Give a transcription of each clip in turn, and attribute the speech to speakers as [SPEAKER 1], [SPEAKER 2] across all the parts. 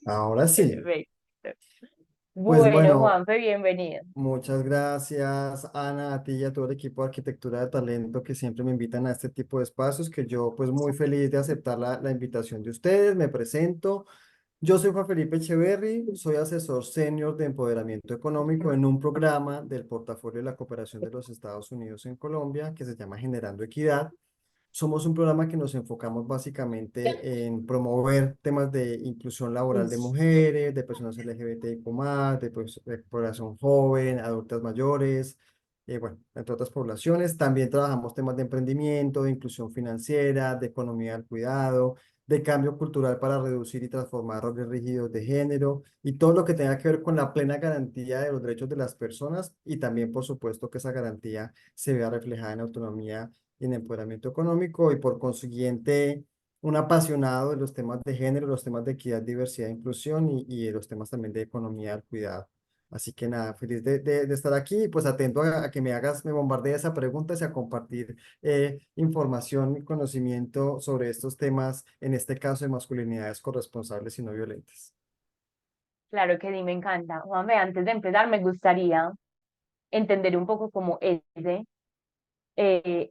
[SPEAKER 1] Ahora sí.
[SPEAKER 2] Perfecto.
[SPEAKER 1] Pues
[SPEAKER 2] Bueno,
[SPEAKER 1] bueno,
[SPEAKER 2] Juanfe, bienvenido.
[SPEAKER 1] muchas gracias, Ana, a ti y a todo el equipo de Arquitectura de Talento que siempre me invitan a este tipo de espacios, que yo pues muy feliz de aceptar la invitación de ustedes. Me presento. Yo soy Juan Felipe Echeverry, soy asesor senior de empoderamiento económico en un programa del portafolio de la cooperación de los Estados Unidos en Colombia que se llama Generando Equidad. Somos un programa que nos enfocamos básicamente en promover temas de inclusión laboral de mujeres, de personas LGBTIQ+, de población joven, adultas mayores, bueno, entre otras poblaciones. También trabajamos temas de emprendimiento, de inclusión financiera, de economía del cuidado, de cambio cultural para reducir y transformar roles rígidos de género y todo lo que tenga que ver con la plena garantía de los derechos de las personas y también, por supuesto, que esa garantía se vea reflejada en autonomía y en empoderamiento económico y por consiguiente un apasionado de los temas de género, los temas de equidad, diversidad e inclusión y de los temas también de economía del cuidado. Así que nada, feliz de estar aquí y pues atento a que me hagas, me bombardees esa pregunta y a compartir información y conocimiento sobre estos temas, en este caso de masculinidades corresponsables y no violentas.
[SPEAKER 2] Claro que sí, me encanta. Juanfe, antes de empezar, me gustaría entender un poco como ese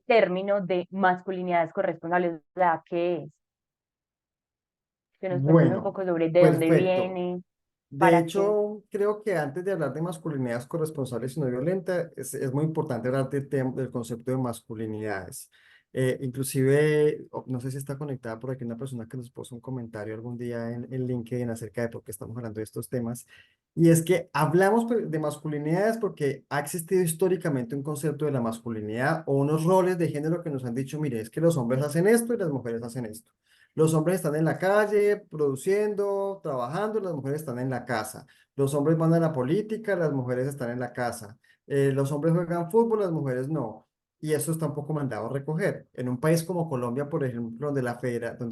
[SPEAKER 2] término de masculinidades corresponsables, o sea, ¿qué es? Que nos cuentes un
[SPEAKER 1] Bueno,
[SPEAKER 2] poco sobre de dónde
[SPEAKER 1] perfecto.
[SPEAKER 2] viene,
[SPEAKER 1] De
[SPEAKER 2] para qué.
[SPEAKER 1] hecho, creo que antes de hablar de masculinidades corresponsables y no violentas, es muy importante hablar del concepto de masculinidades. Inclusive, no sé si está conectada por aquí una persona que nos puso un comentario algún día en LinkedIn acerca de por qué estamos hablando de estos temas. Y es que hablamos de masculinidades porque ha existido históricamente un concepto de la masculinidad o unos roles de género que nos han dicho, mire, es que los hombres hacen esto y las mujeres hacen esto. Los hombres están en la calle produciendo, trabajando, las mujeres están en la casa. Los hombres van a la política, las mujeres están en la casa. Los hombres juegan fútbol, las mujeres no. Y eso está un poco mandado a recoger. En un país como Colombia, por ejemplo, donde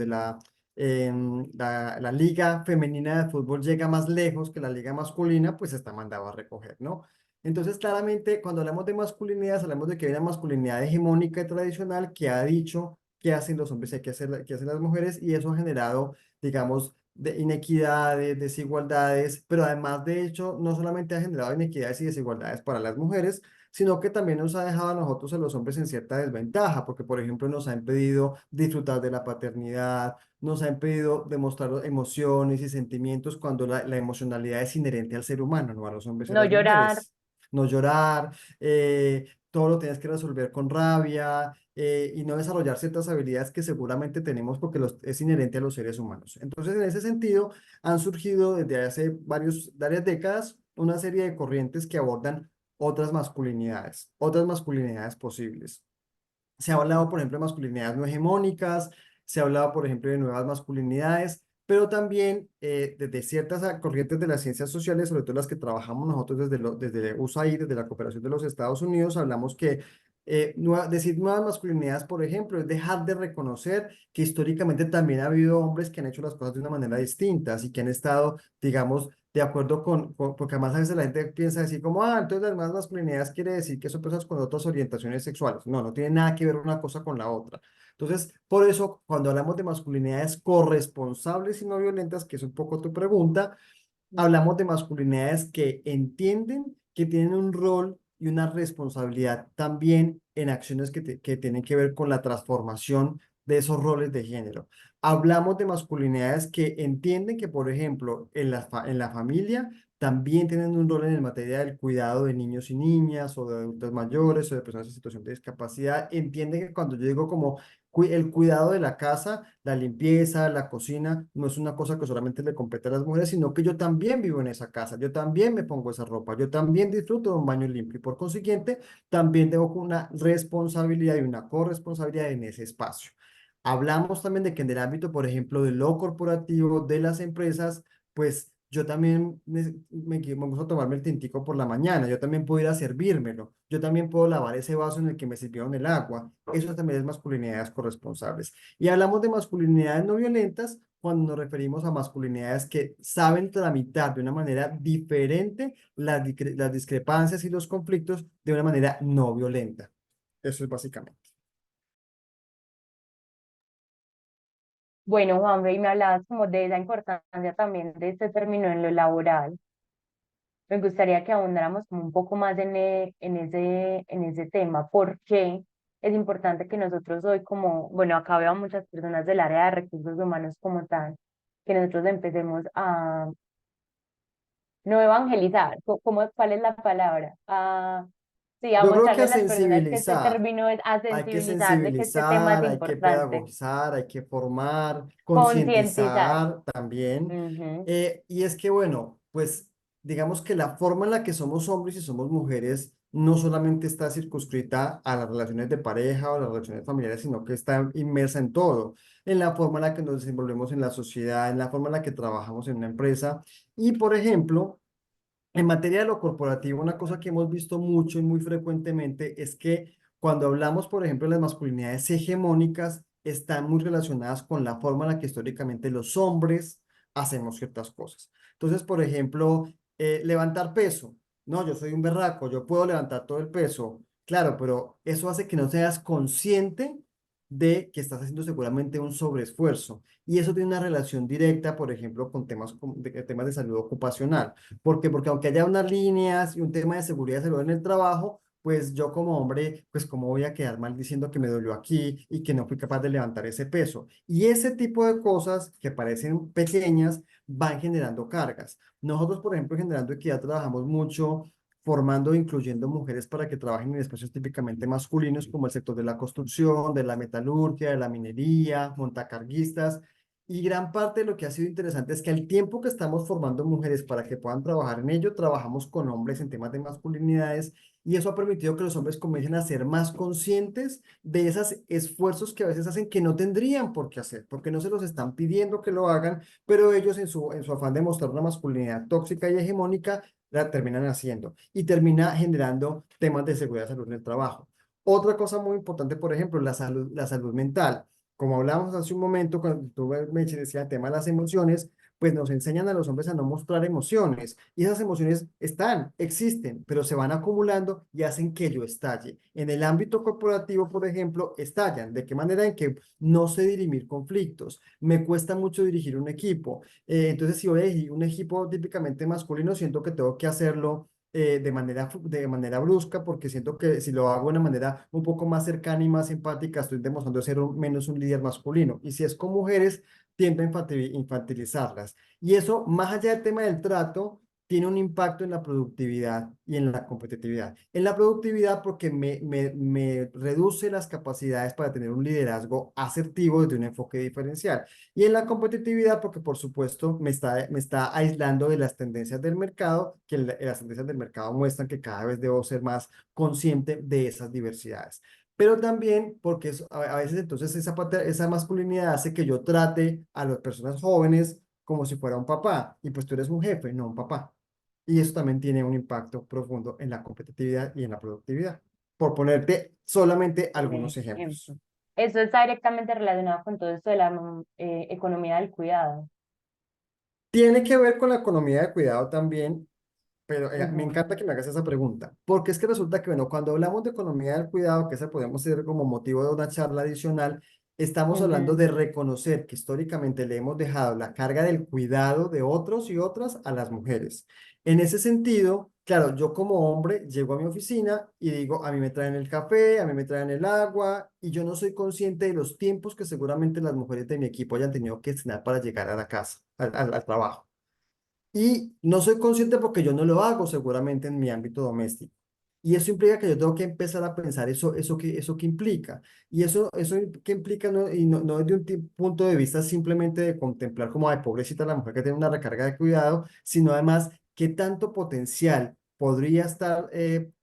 [SPEAKER 1] la liga femenina de fútbol llega más lejos que la liga masculina, pues está mandado a recoger, ¿no? Entonces, claramente, cuando hablamos de masculinidades, hablamos de que hay una masculinidad hegemónica y tradicional que ha dicho qué hacen los hombres y qué hacen las mujeres, y eso ha generado, digamos, de inequidades, desigualdades, pero además de hecho, no solamente ha generado inequidades y desigualdades para las mujeres, sino que también nos ha dejado a nosotros, a los hombres, en cierta desventaja, porque, por ejemplo, nos ha impedido disfrutar de la paternidad, nos ha impedido demostrar emociones y sentimientos cuando la emocionalidad es inherente al ser humano, no a los hombres y a
[SPEAKER 2] No
[SPEAKER 1] las
[SPEAKER 2] llorar.
[SPEAKER 1] mujeres. No llorar, todo lo tienes que resolver con rabia, y no desarrollar ciertas habilidades que seguramente tenemos porque es inherente a los seres humanos. Entonces, en ese sentido, han surgido desde hace varias décadas una serie de corrientes que abordan otras masculinidades posibles. Se ha hablado, por ejemplo, de masculinidades no hegemónicas, se ha hablado, por ejemplo, de nuevas masculinidades, pero también desde ciertas corrientes de las ciencias sociales, sobre todo las que trabajamos nosotros desde USAID, desde la cooperación de los Estados Unidos, hablamos que decir nuevas masculinidades, por ejemplo, es dejar de reconocer que históricamente también ha habido hombres que han hecho las cosas de una manera distinta y que han estado, digamos, de acuerdo porque además a veces la gente piensa así como, entonces las más masculinidades quiere decir que son personas con otras orientaciones sexuales. No, no tiene nada que ver una cosa con la otra. Entonces, por eso, cuando hablamos de masculinidades corresponsables y no violentas, que es un poco tu pregunta, hablamos de masculinidades que entienden que tienen un rol y una responsabilidad también en acciones que tienen que ver con la transformación de esos roles de género. Hablamos de masculinidades que entienden que, por ejemplo, en la familia también tienen un rol en materia del cuidado de niños y niñas o de adultos mayores o de personas en situación de discapacidad. Entienden que cuando yo digo como el cuidado de la casa, la limpieza, la cocina, no es una cosa que solamente le compete a las mujeres, sino que yo también vivo en esa casa, yo también me pongo esa ropa, yo también disfruto de un baño limpio y por consiguiente también tengo una responsabilidad y una corresponsabilidad en ese espacio. Hablamos también de que en el ámbito, por ejemplo, de lo corporativo, de las empresas, pues yo también me gusta tomarme el tintico por la mañana, yo también puedo ir a servírmelo, yo también puedo lavar ese vaso en el que me sirvieron el agua. Eso también es masculinidades corresponsables. Y hablamos de masculinidades no violentas cuando nos referimos a masculinidades que saben tramitar de una manera diferente las discrepancias y los conflictos de una manera no violenta. Eso es básicamente.
[SPEAKER 2] Bueno, Juanfe, y me hablabas como de la importancia también de este término en lo laboral. Me gustaría que ahondáramos como un poco más en ese tema, porque es importante que nosotros hoy como, bueno, acá veo a muchas personas del área de recursos humanos como tal, que nosotros empecemos a no evangelizar, ¿cuál es la palabra? Sí, a
[SPEAKER 1] Yo creo que
[SPEAKER 2] mostrarle
[SPEAKER 1] a
[SPEAKER 2] a las personas que este
[SPEAKER 1] sensibilizar.
[SPEAKER 2] término es a
[SPEAKER 1] Hay que
[SPEAKER 2] sensibilizar de que este tema es
[SPEAKER 1] sensibilizar, hay que
[SPEAKER 2] importante,
[SPEAKER 1] pedagogizar, hay que formar,
[SPEAKER 2] concientizar.
[SPEAKER 1] concientizar también.
[SPEAKER 2] Ujú.
[SPEAKER 1] Y es que, bueno, pues digamos que la forma en la que somos hombres y somos mujeres no solamente está circunscrita a las relaciones de pareja o las relaciones familiares, sino que está inmersa en todo, en la forma en la que nos desenvolvemos en la sociedad, en la forma en la que trabajamos en una empresa. Y, por ejemplo, en materia de lo corporativo, una cosa que hemos visto mucho y muy frecuentemente es que cuando hablamos, por ejemplo, de las masculinidades hegemónicas, están muy relacionadas con la forma en la que históricamente los hombres hacemos ciertas cosas. Entonces, por ejemplo, levantar peso. No, yo soy un berraco, yo puedo levantar todo el peso. Claro, pero eso hace que no seas consciente de que estás haciendo seguramente un sobreesfuerzo. Y eso tiene una relación directa, por ejemplo, con temas de salud ocupacional. ¿Por qué? Porque aunque haya unas líneas y un tema de seguridad y salud en el trabajo, pues yo como hombre, pues cómo voy a quedar mal diciendo que me dolió aquí y que no fui capaz de levantar ese peso. Y ese tipo de cosas que parecen pequeñas van generando cargas. Nosotros, por ejemplo, Generando Equidad, trabajamos mucho formando e incluyendo mujeres para que trabajen en espacios típicamente masculinos como el sector de la construcción, de la metalurgia, de la minería, montacarguistas, y gran parte de lo que ha sido interesante es que al tiempo que estamos formando mujeres para que puedan trabajar en ello, trabajamos con hombres en temas de masculinidades y eso ha permitido que los hombres comiencen a ser más conscientes de esos esfuerzos que a veces hacen que no tendrían por qué hacer, porque no se los están pidiendo que lo hagan, pero ellos en su afán de mostrar una masculinidad tóxica y hegemónica, la terminan haciendo y termina generando temas de seguridad y salud en el trabajo. Otra cosa muy importante, por ejemplo, la salud mental. Como hablábamos hace un momento, cuando tú me decías el tema de las emociones, pues nos enseñan a los hombres a no mostrar emociones. Y esas emociones están, existen, pero se van acumulando y hacen que yo estalle. En el ámbito corporativo, por ejemplo, estallan. ¿De qué manera? En que no sé dirimir conflictos. Me cuesta mucho dirigir un equipo. Entonces, si voy a dirigir un equipo típicamente masculino, siento que tengo que hacerlo de manera brusca, porque siento que si lo hago de una manera un poco más cercana y más empática, estoy demostrando ser menos un líder masculino. Y si es con mujeres, tiendo a infantilizarlas. Y eso, más allá del tema del trato, tiene un impacto en la productividad y en la competitividad. En la productividad porque me reduce las capacidades para tener un liderazgo asertivo desde un enfoque diferencial. Y en la competitividad, porque por supuesto me está aislando de las tendencias del mercado, que las tendencias del mercado muestran que cada vez debo ser más consciente de esas diversidades. Pero también porque a veces entonces esa masculinidad hace que yo trate a las personas jóvenes como si fuera un papá, y pues tú eres un jefe, no un papá. Y eso también tiene un impacto profundo en la competitividad y en la productividad, por ponerte solamente
[SPEAKER 2] Un
[SPEAKER 1] algunos ejemplos.
[SPEAKER 2] ejemplo. Eso está directamente relacionado con todo esto de la economía del cuidado.
[SPEAKER 1] Tiene que ver con la economía de cuidado también. Pero me
[SPEAKER 2] Ujú,
[SPEAKER 1] encanta que me hagas esa pregunta, porque es que resulta que, bueno, cuando hablamos de economía del cuidado, que esa podemos ser como motivo de una charla adicional, estamos hablando
[SPEAKER 2] ujú.
[SPEAKER 1] de reconocer que históricamente le hemos dejado la carga del cuidado de otros y otras a las mujeres. En ese sentido, claro, yo como hombre llego a mi oficina y digo, a mí me traen el café, a mí me traen el agua, y yo no soy consciente de los tiempos que seguramente las mujeres de mi equipo hayan tenido que destinar para llegar a la casa, al trabajo. Y no soy consciente porque yo no lo hago seguramente en mi ámbito doméstico. Y eso implica que yo tengo que empezar a pensar eso que implica. Y eso que implica, no, y no desde un punto de vista simplemente de contemplar como, ay, pobrecita la mujer que tiene una recarga de cuidado, sino además qué tanto potencial podría estar,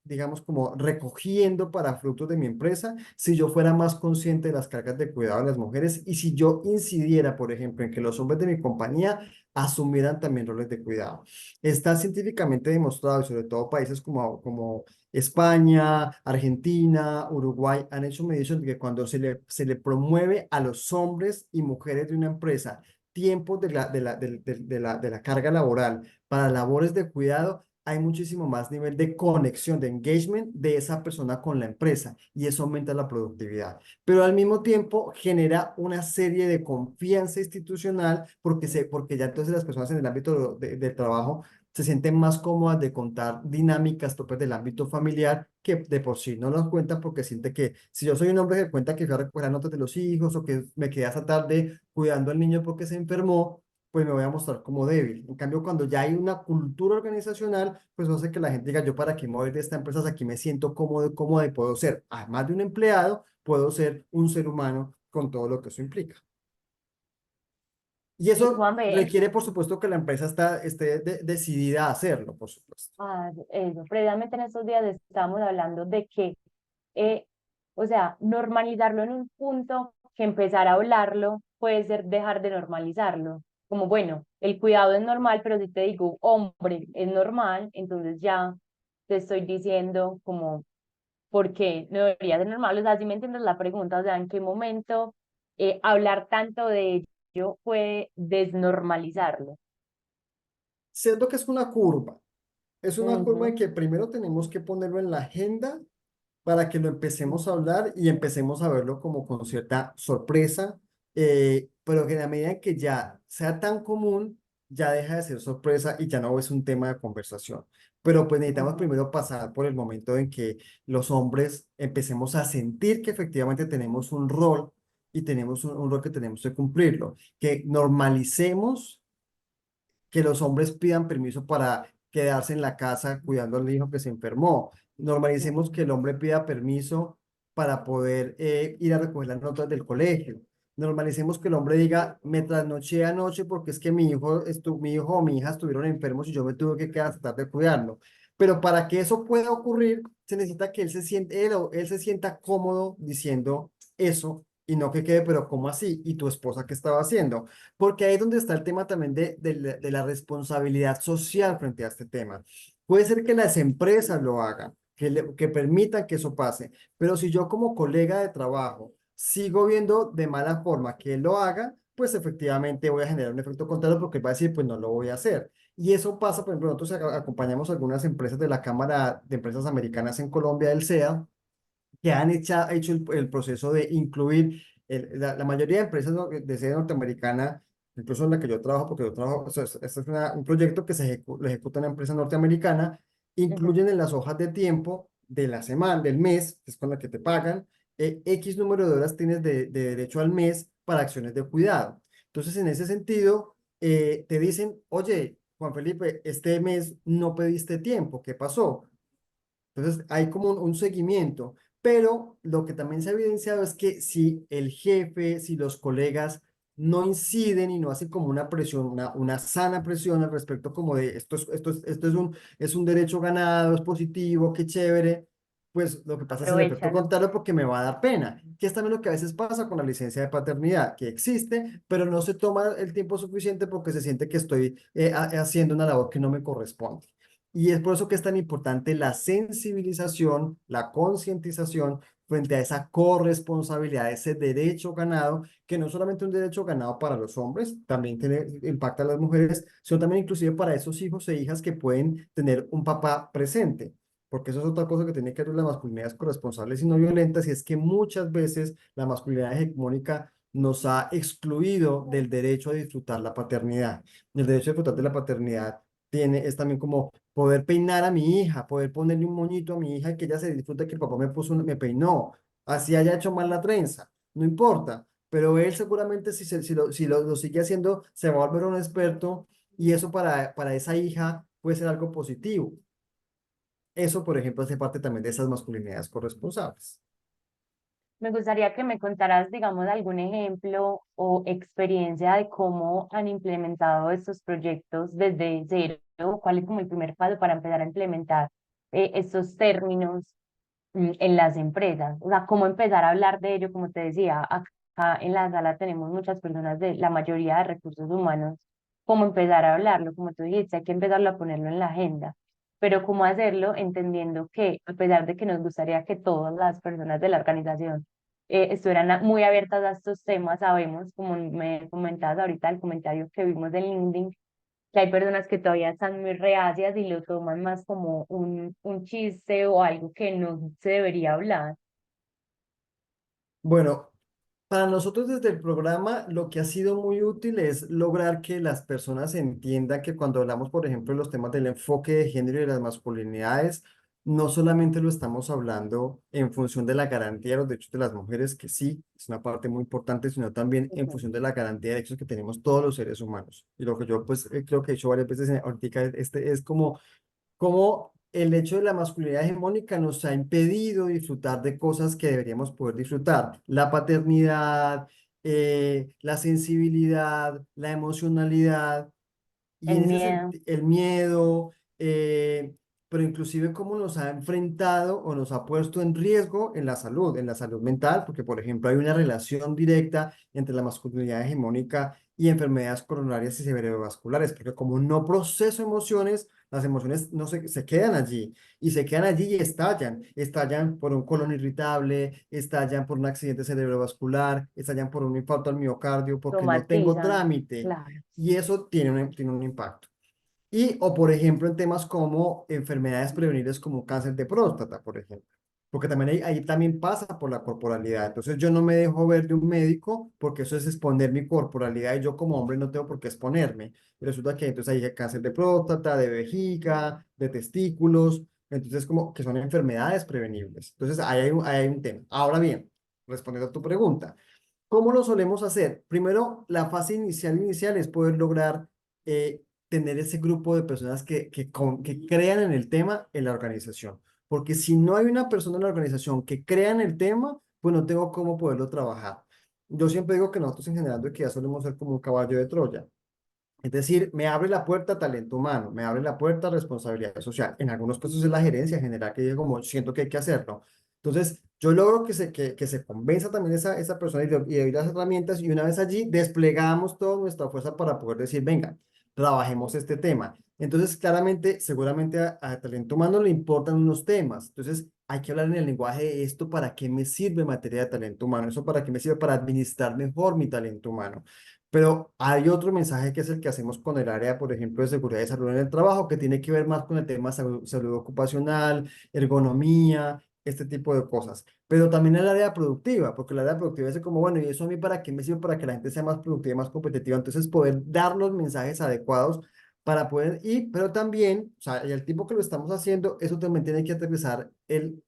[SPEAKER 1] digamos, como recogiendo para frutos de mi empresa si yo fuera más consciente de las cargas de cuidado de las mujeres y si yo incidiera, por ejemplo, en que los hombres de mi compañía asumieran también roles de cuidado. Está científicamente demostrado, y sobre todo países como España, Argentina, Uruguay, han hecho mediciones de que cuando se le promueve a los hombres y mujeres de una empresa tiempos de la carga laboral para labores de cuidado, hay muchísimo más nivel de conexión, de engagement de esa persona con la empresa y eso aumenta la productividad. Pero al mismo tiempo genera una serie de confianza institucional porque ya entonces las personas en el ámbito de trabajo se sienten más cómodas de contar dinámicas propias del ámbito familiar que de por sí no las cuentan porque siente que si yo soy un hombre que cuenta que fui a recoger las notas de los hijos o que me quedé hasta tarde cuidando al niño porque se enfermó, pues me voy a mostrar como débil. En cambio, cuando ya hay una cultura organizacional, pues hace que la gente diga, yo para qué me voy de esta empresa, aquí me siento cómodo, cómodo y puedo ser, además de un empleado, puedo ser un ser humano con todo lo que eso implica. Y
[SPEAKER 2] Y
[SPEAKER 1] eso
[SPEAKER 2] Juan B,
[SPEAKER 1] requiere, por supuesto, que la empresa esté decidida a hacerlo, por supuesto.
[SPEAKER 2] eso, previamente en estos días estábamos hablando de que, eh, o sea, normalizarlo en un punto, que empezar a hablarlo puede ser dejar de normalizarlo. Como, bueno, el cuidado es normal, pero si te digo, hombre, es normal, entonces ya te estoy diciendo como, ¿por qué no debería ser normal? O sea, si me entiendes la pregunta, o sea, ¿en qué momento hablar tanto de ello puede desnormalizarlo?
[SPEAKER 1] Siento que es una curva. Es una curva en
[SPEAKER 2] Ujú,
[SPEAKER 1] que primero tenemos que ponerlo en la agenda para que lo empecemos a hablar y empecemos a verlo como con cierta sorpresa, pero que en la medida en que ya sea tan común, ya deja de ser sorpresa y ya no es un tema de conversación. Pero pues necesitamos
[SPEAKER 2] ujú.
[SPEAKER 1] primero pasar por el momento en que los hombres empecemos a sentir que efectivamente tenemos un rol y tenemos un rol que tenemos que cumplirlo, que normalicemos que los hombres pidan permiso para quedarse en la casa cuidando al hijo que se enfermó. Normalicemos que el hombre pida permiso para poder ir a recoger las notas del colegio. Normalicemos que el hombre diga, me trasnoché anoche porque es que mi hijo o mi hija estuvieron enfermos y yo me tuve que quedar hasta tarde cuidarlo. Pero para que eso pueda ocurrir, se necesita que él se sienta cómodo diciendo eso y no que quede, pero ¿cómo así? ¿Y tu esposa qué estaba haciendo? Porque ahí es donde está el tema también de la responsabilidad social frente a este tema. Puede ser que las empresas lo hagan, que permitan que eso pase, pero si yo como colega de trabajo sigo viendo de mala forma que él lo haga, pues efectivamente voy a generar un efecto contrario porque él va a decir, pues no lo voy a hacer. Y eso pasa, por ejemplo, nosotros acompañamos algunas empresas de la Cámara de Empresas Americanas en Colombia, del SEA, que hecho el proceso de incluir la mayoría de empresas de sede norteamericana, incluso en la que yo trabajo, porque yo trabajo, o sea, este es un proyecto que lo ejecuta una empresa norteamericana,
[SPEAKER 2] Ujú.
[SPEAKER 1] incluyen en las hojas de tiempo de la semana, del mes, que es con la que te pagan, X número de horas tienes de derecho al mes para acciones de cuidado. Entonces, en ese sentido, te dicen, oye, Juan Felipe, este mes no pediste tiempo, ¿qué pasó? Entonces hay como un seguimiento, pero lo que también se ha evidenciado es que si el jefe, si los colegas no inciden y no hacen como una presión, una sana presión al respecto como de esto es un derecho ganado, es positivo, qué chévere, pues lo que pasa es el efecto
[SPEAKER 2] Aprovechalo.
[SPEAKER 1] contrario porque me va a dar pena, que es también lo que a veces pasa con la licencia de paternidad, que existe, pero no se toma el tiempo suficiente porque se siente que estoy haciendo una labor que no me corresponde. Y es por eso que es tan importante la sensibilización, la concientización frente a esa corresponsabilidad, ese derecho ganado, que no solamente un derecho ganado para los hombres, también impacta a las mujeres, sino también inclusive para esos hijos e hijas que pueden tener un papá presente. Porque eso es otra cosa que tiene que ver las masculinidades corresponsables y no violentas, y es que muchas veces la masculinidad hegemónica nos ha excluido del derecho a disfrutar la paternidad. El derecho a disfrutar de la paternidad es también como poder peinar a mi hija, poder ponerle un moñito a mi hija y que ella se disfrute que el papá me peinó, así haya hecho mal la trenza, no importa, pero él seguramente si lo sigue haciendo se va a volver un experto y eso para esa hija puede ser algo positivo. Eso, por ejemplo, hace parte también de esas masculinidades corresponsables.
[SPEAKER 2] Me gustaría que me contaras, digamos, algún ejemplo o experiencia de cómo han implementado estos proyectos desde cero, cuál es como el primer paso para empezar a implementar estos términos en las empresas. O sea, cómo empezar a hablar de ello, como te decía, acá en la sala tenemos muchas personas de la mayoría de recursos humanos, cómo empezar a hablarlo, como tú dijiste, hay que empezarlo a ponerlo en la agenda, pero cómo hacerlo entendiendo que a pesar de que nos gustaría que todas las personas de la organización estuvieran muy abiertas a estos temas, sabemos, como me comentabas ahorita, el comentario que vimos en LinkedIn, que hay personas que todavía están muy reacias y lo toman más como un chiste o algo que no se debería hablar.
[SPEAKER 1] Bueno, para nosotros desde el programa lo que ha sido muy útil es lograr que las personas entiendan que cuando hablamos, por ejemplo, de los temas del enfoque de género y de las masculinidades, no solamente lo estamos hablando en función de la garantía de los derechos de las mujeres, que sí, es una parte muy importante, sino también en
[SPEAKER 2] Ujú.
[SPEAKER 1] función de la garantía de derechos que tenemos todos los seres humanos. Y lo que yo pues creo que he hecho varias veces ahorita es como cómo el hecho de la masculinidad hegemónica nos ha impedido disfrutar de cosas que deberíamos poder disfrutar. La paternidad, la sensibilidad, la emocionalidad. Y
[SPEAKER 2] El
[SPEAKER 1] en ese
[SPEAKER 2] miedo,
[SPEAKER 1] sentido, el miedo, eh, pero inclusive cómo nos ha enfrentado o nos ha puesto en riesgo en la salud mental, porque por ejemplo hay una relación directa entre la masculinidad hegemónica y enfermedades coronarias y cerebrovasculares, porque como no proceso emociones, las emociones no se quedan allí y se quedan allí y estallan por un colon irritable, estallan por un accidente cerebrovascular, estallan por un infarto al miocardio, porque no tengo
[SPEAKER 2] somatizan,
[SPEAKER 1] trámite.
[SPEAKER 2] claro,
[SPEAKER 1] Y eso tiene un impacto. Y, o por ejemplo, en temas como enfermedades prevenibles como cáncer de próstata, por ejemplo. Porque también ahí también pasa por la corporalidad. Entonces yo no me dejo ver de un médico porque eso es exponer mi corporalidad y yo como hombre no tengo por qué exponerme. Y resulta que entonces hay cáncer de próstata, de vejiga, de testículos. Entonces como que son enfermedades prevenibles. Entonces ahí hay un tema. Ahora bien, respondiendo a tu pregunta. ¿Cómo lo solemos hacer? Primero, la fase inicial es poder lograr tener ese grupo de personas que crean en el tema en la organización. Porque si no hay una persona en la organización que crea en el tema, pues no tengo cómo poderlo trabajar. Yo siempre digo que nosotros en Generando Equidad solemos ser como un caballo de Troya. Es decir, me abre la puerta talento humano, me abre la puerta responsabilidad social. En algunos casos es la gerencia general que dice como siento que hay que hacerlo. Entonces, yo logro que se convenza también esa persona y le doy las herramientas y una vez allí desplegamos toda nuestra fuerza para poder decir, venga, trabajemos este tema. Entonces, claramente, seguramente a talento humano le importan unos temas. Entonces, hay que hablar en el lenguaje de esto, ¿para qué me sirve materia de talento humano? Eso para qué me sirve para administrar mejor mi talento humano. Pero hay otro mensaje que es el que hacemos con el área, por ejemplo, de seguridad y salud en el trabajo, que tiene que ver más con el tema de salud ocupacional, ergonomía, este tipo de cosas. Pero también el área productiva, porque el área productiva es como, bueno, ¿y eso a mí para qué me sirve? Para que la gente sea más productiva y más competitiva. Entonces, poder dar los mensajes adecuados para poder ir, pero también, o sea, y el tipo que lo estamos haciendo, eso también tiene que aterrizar el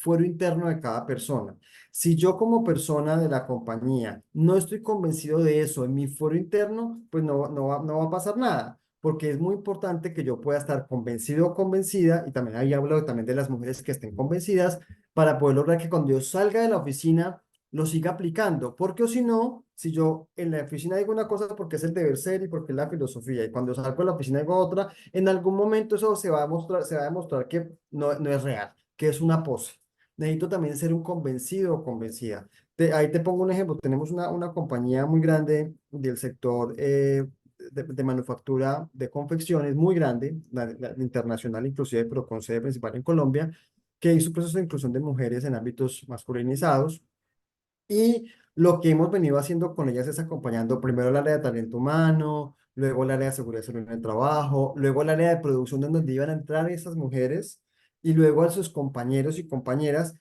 [SPEAKER 1] fuero interno de cada persona. Si yo como persona de la compañía no estoy convencido de eso en mi foro interno, pues no va a pasar nada, porque es muy importante que yo pueda estar convencido o convencida, y también ahí hablo también de las mujeres que estén convencidas, para poder lograr que cuando yo salga de la oficina lo siga aplicando, porque o si no, si yo en la oficina digo una cosa porque es el deber ser y porque es la filosofía, y cuando salgo de la oficina digo otra, en algún momento eso se va a demostrar que no es real, que es una pose. Necesito también ser un convencido o convencida. Ahí te pongo un ejemplo. Tenemos una compañía muy grande del sector de manufactura de confecciones, muy grande, internacional inclusive, pero con sede principal en Colombia, que hizo un proceso de inclusión de mujeres en ámbitos masculinizados. Y lo que hemos venido haciendo con ellas es acompañando primero el área de talento humano, luego el área de seguridad y salud en el trabajo, luego el área de producción donde iban a entrar esas mujeres y luego a sus compañeros y compañeras,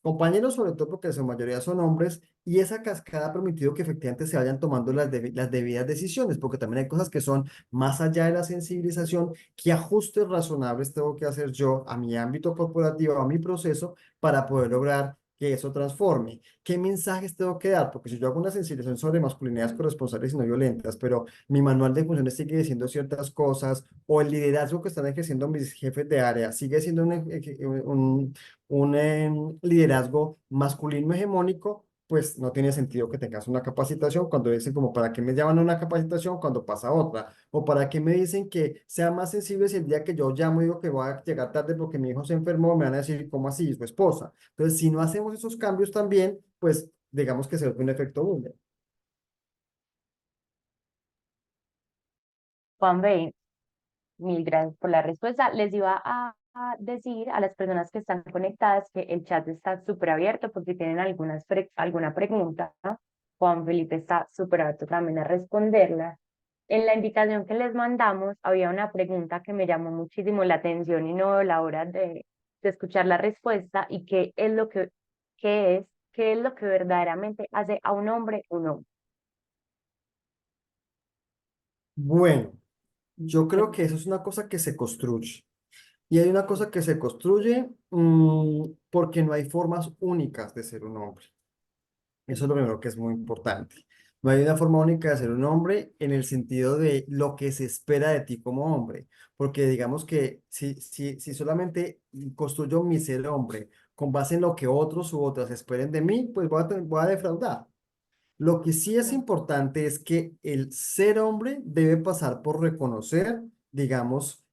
[SPEAKER 1] compañeros sobre todo porque en su mayoría son hombres, y esa cascada ha permitido que efectivamente se vayan tomando las debidas decisiones, porque también hay cosas que son más allá de la sensibilización, qué ajustes razonables tengo que hacer yo a mi ámbito corporativo, a mi proceso, para poder lograr que eso transforme. ¿Qué mensajes tengo que dar? Porque si yo hago una sensibilización sobre masculinidades corresponsables y no violentas, pero mi manual de funciones sigue diciendo ciertas cosas, o el liderazgo que están ejerciendo mis jefes de área sigue siendo un liderazgo masculino hegemónico, pues no tiene sentido que tengas una capacitación cuando dicen como, ¿para qué me llaman a una capacitación cuando pasa otra? O ¿para qué me dicen que sea más sensible si el día que yo llamo y digo que voy a llegar tarde porque mi hijo se enfermó, me van a decir, ¿cómo así? Su esposa. Entonces, si no hacemos esos cambios también, pues digamos que se vuelve un efecto boomerang.
[SPEAKER 2] Juan B, mil gracias por la respuesta. Les iba a decir a las personas que están conectadas que el chat está súper abierto por si tienen alguna pregunta. Juan Felipe está súper abierto también a responderla. En la invitación que les mandamos había una pregunta que me llamó muchísimo la atención y no veo la hora de escuchar la respuesta y qué es, qué es lo que verdaderamente hace a un hombre un hombre.
[SPEAKER 1] Bueno, yo creo que eso es una cosa que se construye. Y hay una cosa que se construye porque no hay formas únicas de ser un hombre. Eso es lo primero que es muy importante. No hay una forma única de ser un hombre en el sentido de lo que se espera de ti como hombre. Porque digamos que si solamente construyo mi ser hombre con base en lo que otros u otras esperen de mí, pues voy a defraudar. Lo que sí es
[SPEAKER 2] Mm.
[SPEAKER 1] importante es que el ser hombre debe pasar por reconocer, digamos,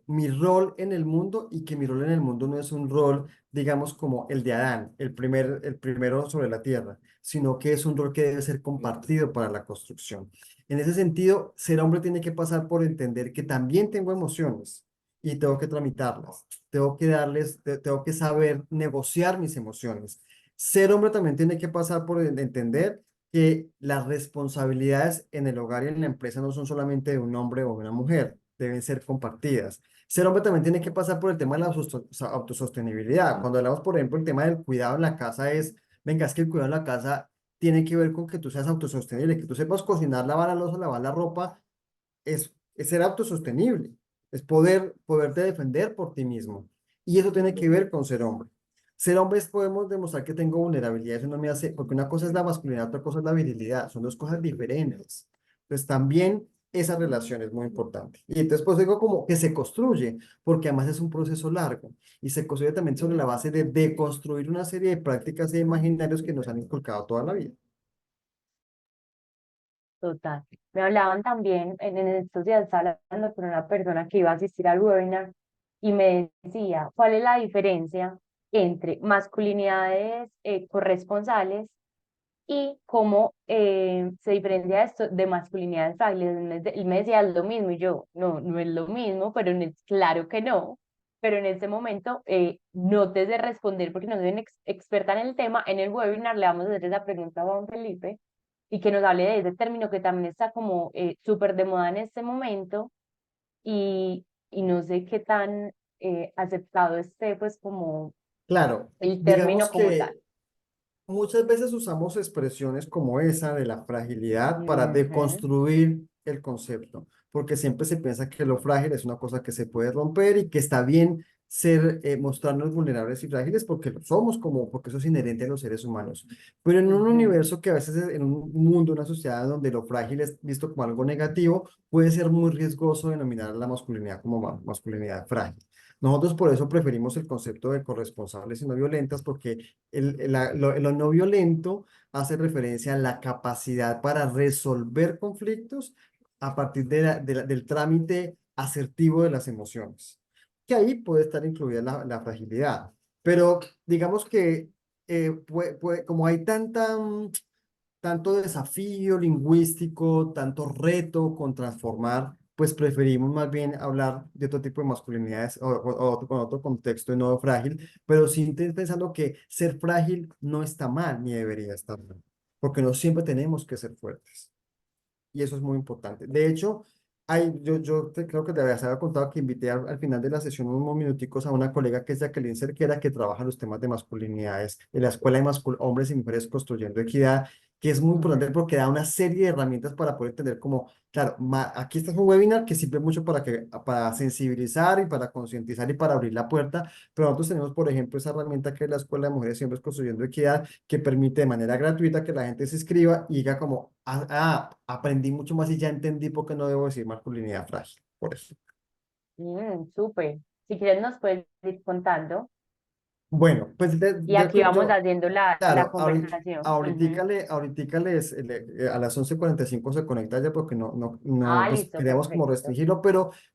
[SPEAKER 1] mi rol en el mundo y que mi rol en el mundo no es un rol, digamos, como el de Adán, el primero sobre la tierra, sino que es un rol que debe ser compartido para la construcción. En ese sentido, ser hombre tiene que pasar por entender que también tengo emociones y tengo que tramitarlas, tengo que saber negociar mis emociones. Ser hombre también tiene que pasar por entender que las responsabilidades en el hogar y en la empresa no son solamente de un hombre o de una mujer, deben ser compartidas. Ser hombre también tiene que pasar por el tema de la autosostenibilidad. Cuando hablamos, por ejemplo, el tema del cuidado en la casa es, venga, es que el cuidado en la casa tiene que ver con que tú seas autosostenible, que tú sepas cocinar, lavar la loza, lavar la ropa, es ser autosostenible, es poderte defender por ti mismo. Y eso tiene que ver con ser hombre. Ser hombres podemos demostrar que tengo vulnerabilidad, eso no me hace, porque una cosa es la masculinidad, otra cosa es la virilidad, son dos cosas diferentes. Entonces también esa relación es muy importante. Y entonces pues digo como que se construye, porque además es un proceso largo y se construye también sobre la base de deconstruir una serie de prácticas e imaginarios que nos han inculcado toda la vida.
[SPEAKER 2] Total. Me hablaban también, en estos días estaba hablando con una persona que iba a asistir al webinar y me decía, ¿cuál es la diferencia entre masculinidades corresponsales y cómo se diferencia esto de masculinidades frágiles? Él me decía, es lo mismo, y yo, no, no es lo mismo, pero claro que no. Pero en este momento no te de responder porque no soy una experta en el tema. En el webinar le vamos a hacer esa pregunta a Juan Felipe y que nos hable de ese término que también está como súper de moda en este momento y no sé qué tan aceptado esté pues como
[SPEAKER 1] Claro,
[SPEAKER 2] el
[SPEAKER 1] digamos
[SPEAKER 2] término como tal.
[SPEAKER 1] que muchas veces usamos expresiones como esa de la fragilidad para
[SPEAKER 2] Ujú.
[SPEAKER 1] deconstruir el concepto, porque siempre se piensa que lo frágil es una cosa que se puede romper y que está bien mostrarnos vulnerables y frágiles porque lo somos, como, porque eso es inherente a los seres humanos. Pero en un
[SPEAKER 2] Ujú.
[SPEAKER 1] universo que a veces, en un mundo, una sociedad donde lo frágil es visto como algo negativo, puede ser muy riesgoso denominar la masculinidad como masculinidad frágil. Nosotros por eso preferimos el concepto de corresponsables y no violentas porque lo no violento hace referencia a la capacidad para resolver conflictos a partir del trámite asertivo de las emociones, que ahí puede estar incluida la fragilidad. Pero digamos que como hay tanto desafío lingüístico, tanto reto con transformar, pues preferimos más bien hablar de otro tipo de masculinidades con otro contexto de nuevo frágil, pero sí pensando que ser frágil no está mal ni debería estar mal, porque no siempre tenemos que ser fuertes. Y eso es muy importante. De hecho, creo que te había contado que invité al final de la sesión unos minuticos a una colega que es Jacqueline Cerquera, que trabaja los temas de masculinidades en la Escuela de Hombres y Mujeres Construyendo Equidad, que es muy importante
[SPEAKER 2] Ujú.
[SPEAKER 1] porque da una serie de herramientas para poder entender cómo, claro, aquí está un webinar que sirve mucho para sensibilizar y para concientizar y para abrir la puerta, pero nosotros tenemos, por ejemplo, esa herramienta que es la Escuela de Mujeres y Hombres Construyendo Equidad, que permite de manera gratuita que la gente se inscriba y diga como, aprendí mucho más y ya entendí por qué no debo decir masculinidad frágil, por eso.
[SPEAKER 2] Súper. Si quieres nos puedes ir contando
[SPEAKER 1] Bueno, pues
[SPEAKER 2] y aquí vamos
[SPEAKER 1] yo,
[SPEAKER 2] haciendo la
[SPEAKER 1] claro,
[SPEAKER 2] conversación. Ujú.
[SPEAKER 1] ahoritica a las 11:45 se conecta ya porque no,
[SPEAKER 2] Ah,
[SPEAKER 1] pues
[SPEAKER 2] listo,
[SPEAKER 1] queríamos como
[SPEAKER 2] perfecto.
[SPEAKER 1] restringirlo,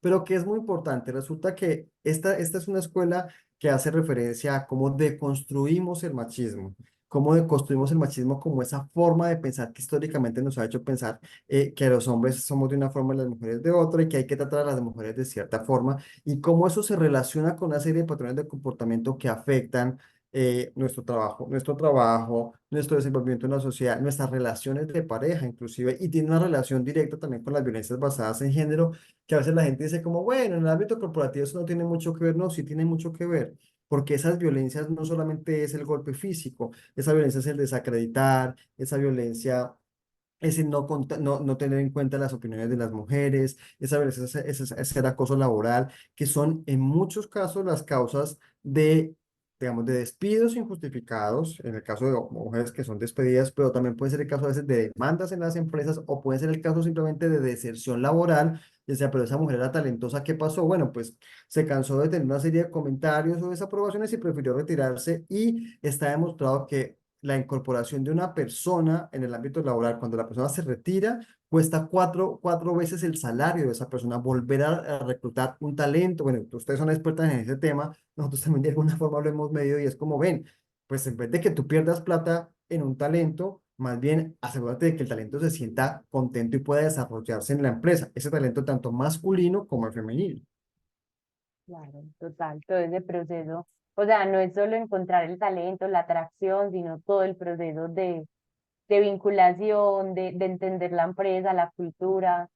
[SPEAKER 1] pero que es muy importante. Resulta que esta es una escuela que hace referencia a cómo deconstruimos el machismo, cómo deconstruimos el machismo como esa forma de pensar que históricamente nos ha hecho pensar que los hombres somos de una forma y las mujeres de otra y que hay que tratar a las mujeres de cierta forma y cómo eso se relaciona con una serie de patrones de comportamiento que afectan nuestro desenvolvimiento en la sociedad, nuestras relaciones de pareja inclusive, y tiene una relación directa también con las violencias basadas en género, que a veces la gente dice como, bueno, en el ámbito corporativo eso no tiene mucho que ver, no, sí tiene mucho que ver. Porque esas violencias no solamente es el golpe físico, esa violencia es el desacreditar, esa violencia es el no tener en cuenta las opiniones de las mujeres, esa violencia es el acoso laboral, que son en muchos casos las causas de, digamos, de despidos injustificados, en el caso de mujeres que son despedidas, pero también puede ser el caso a veces de demandas en las empresas o puede ser el caso simplemente de deserción laboral. Ya sea, pero esa mujer era talentosa, ¿qué pasó? Bueno, pues se cansó de tener una serie de comentarios o desaprobaciones y prefirió retirarse y está demostrado que la incorporación de una persona en el ámbito laboral, cuando la persona se retira, cuesta cuatro veces el salario de esa persona. Volver a reclutar un talento, bueno, ustedes son expertas en ese tema, nosotros también de alguna forma lo hemos medido y es como ven, pues en vez de que tú pierdas plata en un talento, más bien asegúrate de que el talento se sienta contento y pueda desarrollarse en la empresa, ese talento tanto masculino como el femenino.
[SPEAKER 2] Claro, total, todo ese proceso. O sea, no es solo encontrar el talento, la atracción, sino todo el proceso de vinculación, de entender la empresa, la cultura.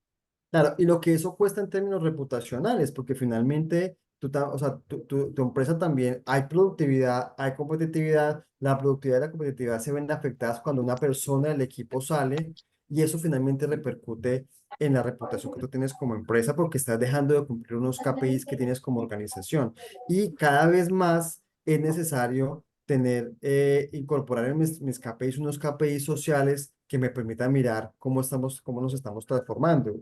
[SPEAKER 1] Claro, y lo que eso cuesta en términos reputacionales, porque finalmente o sea, tu empresa también, hay productividad, hay competitividad, la productividad y la competitividad se ven afectadas cuando una persona del equipo sale y eso finalmente repercute en la reputación que tú tienes como empresa porque estás dejando de cumplir unos KPIs que tienes como organización. Y cada vez más es necesario incorporar en mis KPIs unos KPIs sociales que me permitan mirar cómo nos estamos transformando.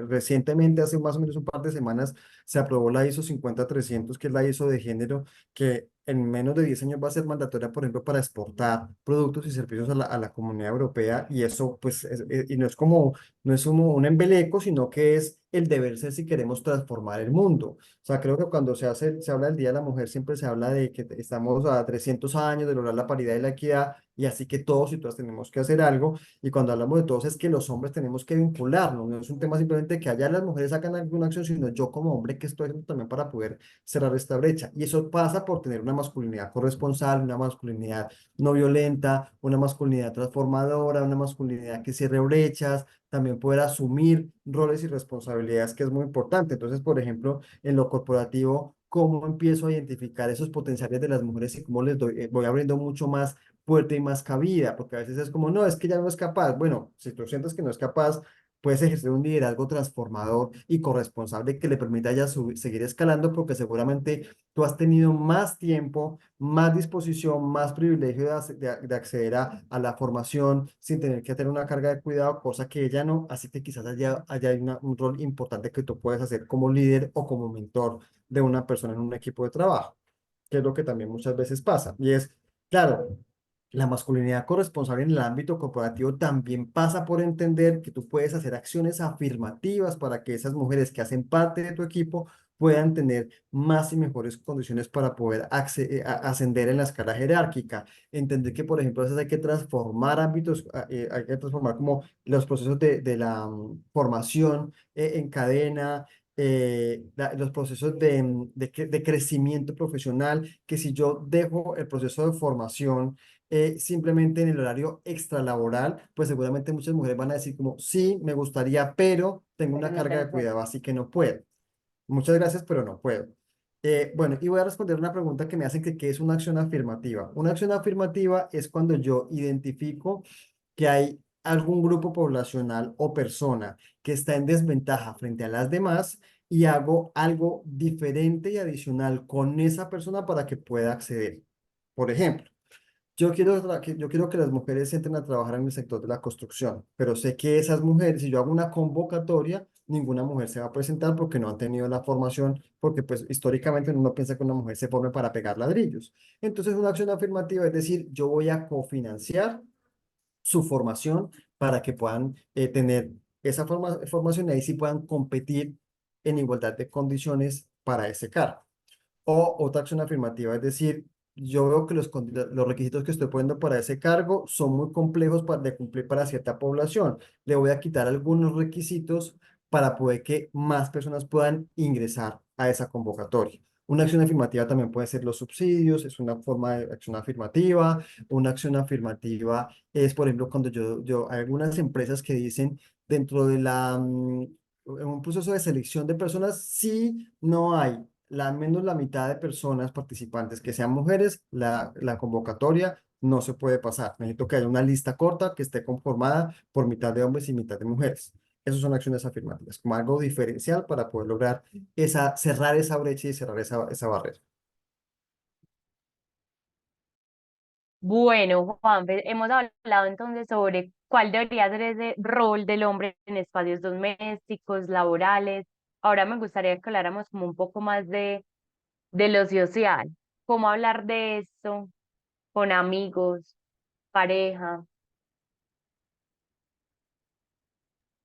[SPEAKER 1] Recientemente, hace más o menos un par de semanas, se aprobó la ISO 50300, que es la ISO de género, que en menos de 10 años va a ser mandatoria, por ejemplo, para exportar productos y servicios a la comunidad europea. Y eso, pues, y no es como un embeleco, sino que es el deber ser si queremos transformar el mundo. O sea, creo que cuando se habla del Día de la Mujer, siempre se habla de que estamos a 300 años de lograr la paridad y la equidad, y así que todos y todas tenemos que hacer algo. Y cuando hablamos de todos es que los hombres tenemos que vincularnos, no es un tema simplemente que allá las mujeres sacan alguna acción, sino yo como hombre que estoy haciendo también para poder cerrar esta brecha. Y eso pasa por tener una masculinidad corresponsable, una masculinidad no violenta, una masculinidad transformadora, una masculinidad que cierre brechas, también poder asumir roles y responsabilidades, que es muy importante. Entonces, por ejemplo, en lo corporativo, ¿cómo empiezo a identificar esos potenciales de las mujeres y cómo voy abriendo mucho más fuerte y más cabida? Porque a veces es como, no, es que ya no es capaz. Bueno, si tú sientes que no es capaz, puedes ejercer un liderazgo transformador y corresponsable que le permita ya seguir escalando, porque seguramente tú has tenido más tiempo, más disposición, más privilegio de acceder a la formación sin tener que tener una carga de cuidado, cosa que ella no. Así que quizás haya un rol importante que tú puedes hacer como líder o como mentor de una persona en un equipo de trabajo, que es lo que también muchas veces pasa. Y es, claro, la masculinidad corresponsable en el ámbito corporativo también pasa por entender que tú puedes hacer acciones afirmativas para que esas mujeres que hacen parte de tu equipo puedan tener más y mejores condiciones para poder ascender en la escala jerárquica. Entender que, por ejemplo, a veces hay que transformar ámbitos, hay que transformar como los procesos de la formación en cadena, los procesos de crecimiento profesional, que si yo dejo el proceso de formación simplemente en el horario extralaboral, pues seguramente muchas mujeres van a decir como, sí, me gustaría, pero tengo
[SPEAKER 2] Pero
[SPEAKER 1] una
[SPEAKER 2] no
[SPEAKER 1] carga
[SPEAKER 2] tengo
[SPEAKER 1] de
[SPEAKER 2] cuenta.
[SPEAKER 1] cuidado, así que no puedo. Muchas gracias, pero no puedo. Bueno, y voy a responder una pregunta que me hacen que ¿qué es una acción afirmativa? Una acción afirmativa es cuando yo identifico que hay algún grupo poblacional o persona que está en desventaja frente a las demás y hago algo diferente y adicional con esa persona para que pueda acceder. Por ejemplo, yo quiero que las mujeres entren a trabajar en el sector de la construcción, pero sé que esas mujeres, si yo hago una convocatoria, ninguna mujer se va a presentar porque no han tenido la formación, porque pues históricamente uno piensa que una mujer se forme para pegar ladrillos. Entonces, una acción afirmativa es decir, yo voy a cofinanciar su formación para que puedan tener esa formación y ahí sí puedan competir en igualdad de condiciones para ese cargo. O otra acción afirmativa, es decir, yo veo que los requisitos que estoy poniendo para ese cargo son muy complejos de cumplir para cierta población. Le voy a quitar algunos requisitos para poder que más personas puedan ingresar a esa convocatoria. Una acción afirmativa también puede ser los subsidios, es una forma de acción afirmativa. Una acción afirmativa es, por ejemplo, cuando hay algunas empresas que dicen dentro de en un proceso de selección de personas, si no hay al menos la mitad de personas participantes que sean mujeres, la convocatoria no se puede pasar. Necesito que haya una lista corta que esté conformada por mitad de hombres y mitad de mujeres. Esas son acciones afirmativas, como algo diferencial para poder lograr cerrar esa brecha y cerrar esa barrera.
[SPEAKER 2] Bueno, Juan, hemos hablado entonces sobre cuál debería ser ese rol del hombre en espacios domésticos, laborales. Ahora me gustaría que habláramos como un poco más de lo social, cómo hablar de esto con amigos, pareja.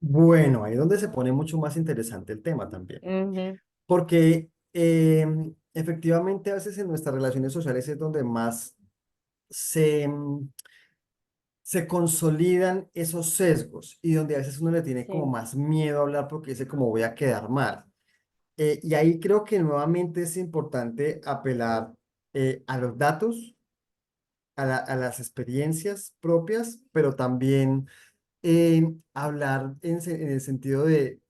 [SPEAKER 1] Bueno, ahí es donde se pone mucho más interesante el tema también,
[SPEAKER 2] Ujú,
[SPEAKER 1] porque efectivamente a veces en nuestras relaciones sociales es donde más se consolidan esos sesgos y donde a veces uno le tiene como
[SPEAKER 2] sí,
[SPEAKER 1] más miedo a hablar porque dice como voy a quedar mal. Y ahí creo que nuevamente es importante apelar a los datos, a las experiencias propias, pero también hablar en el sentido de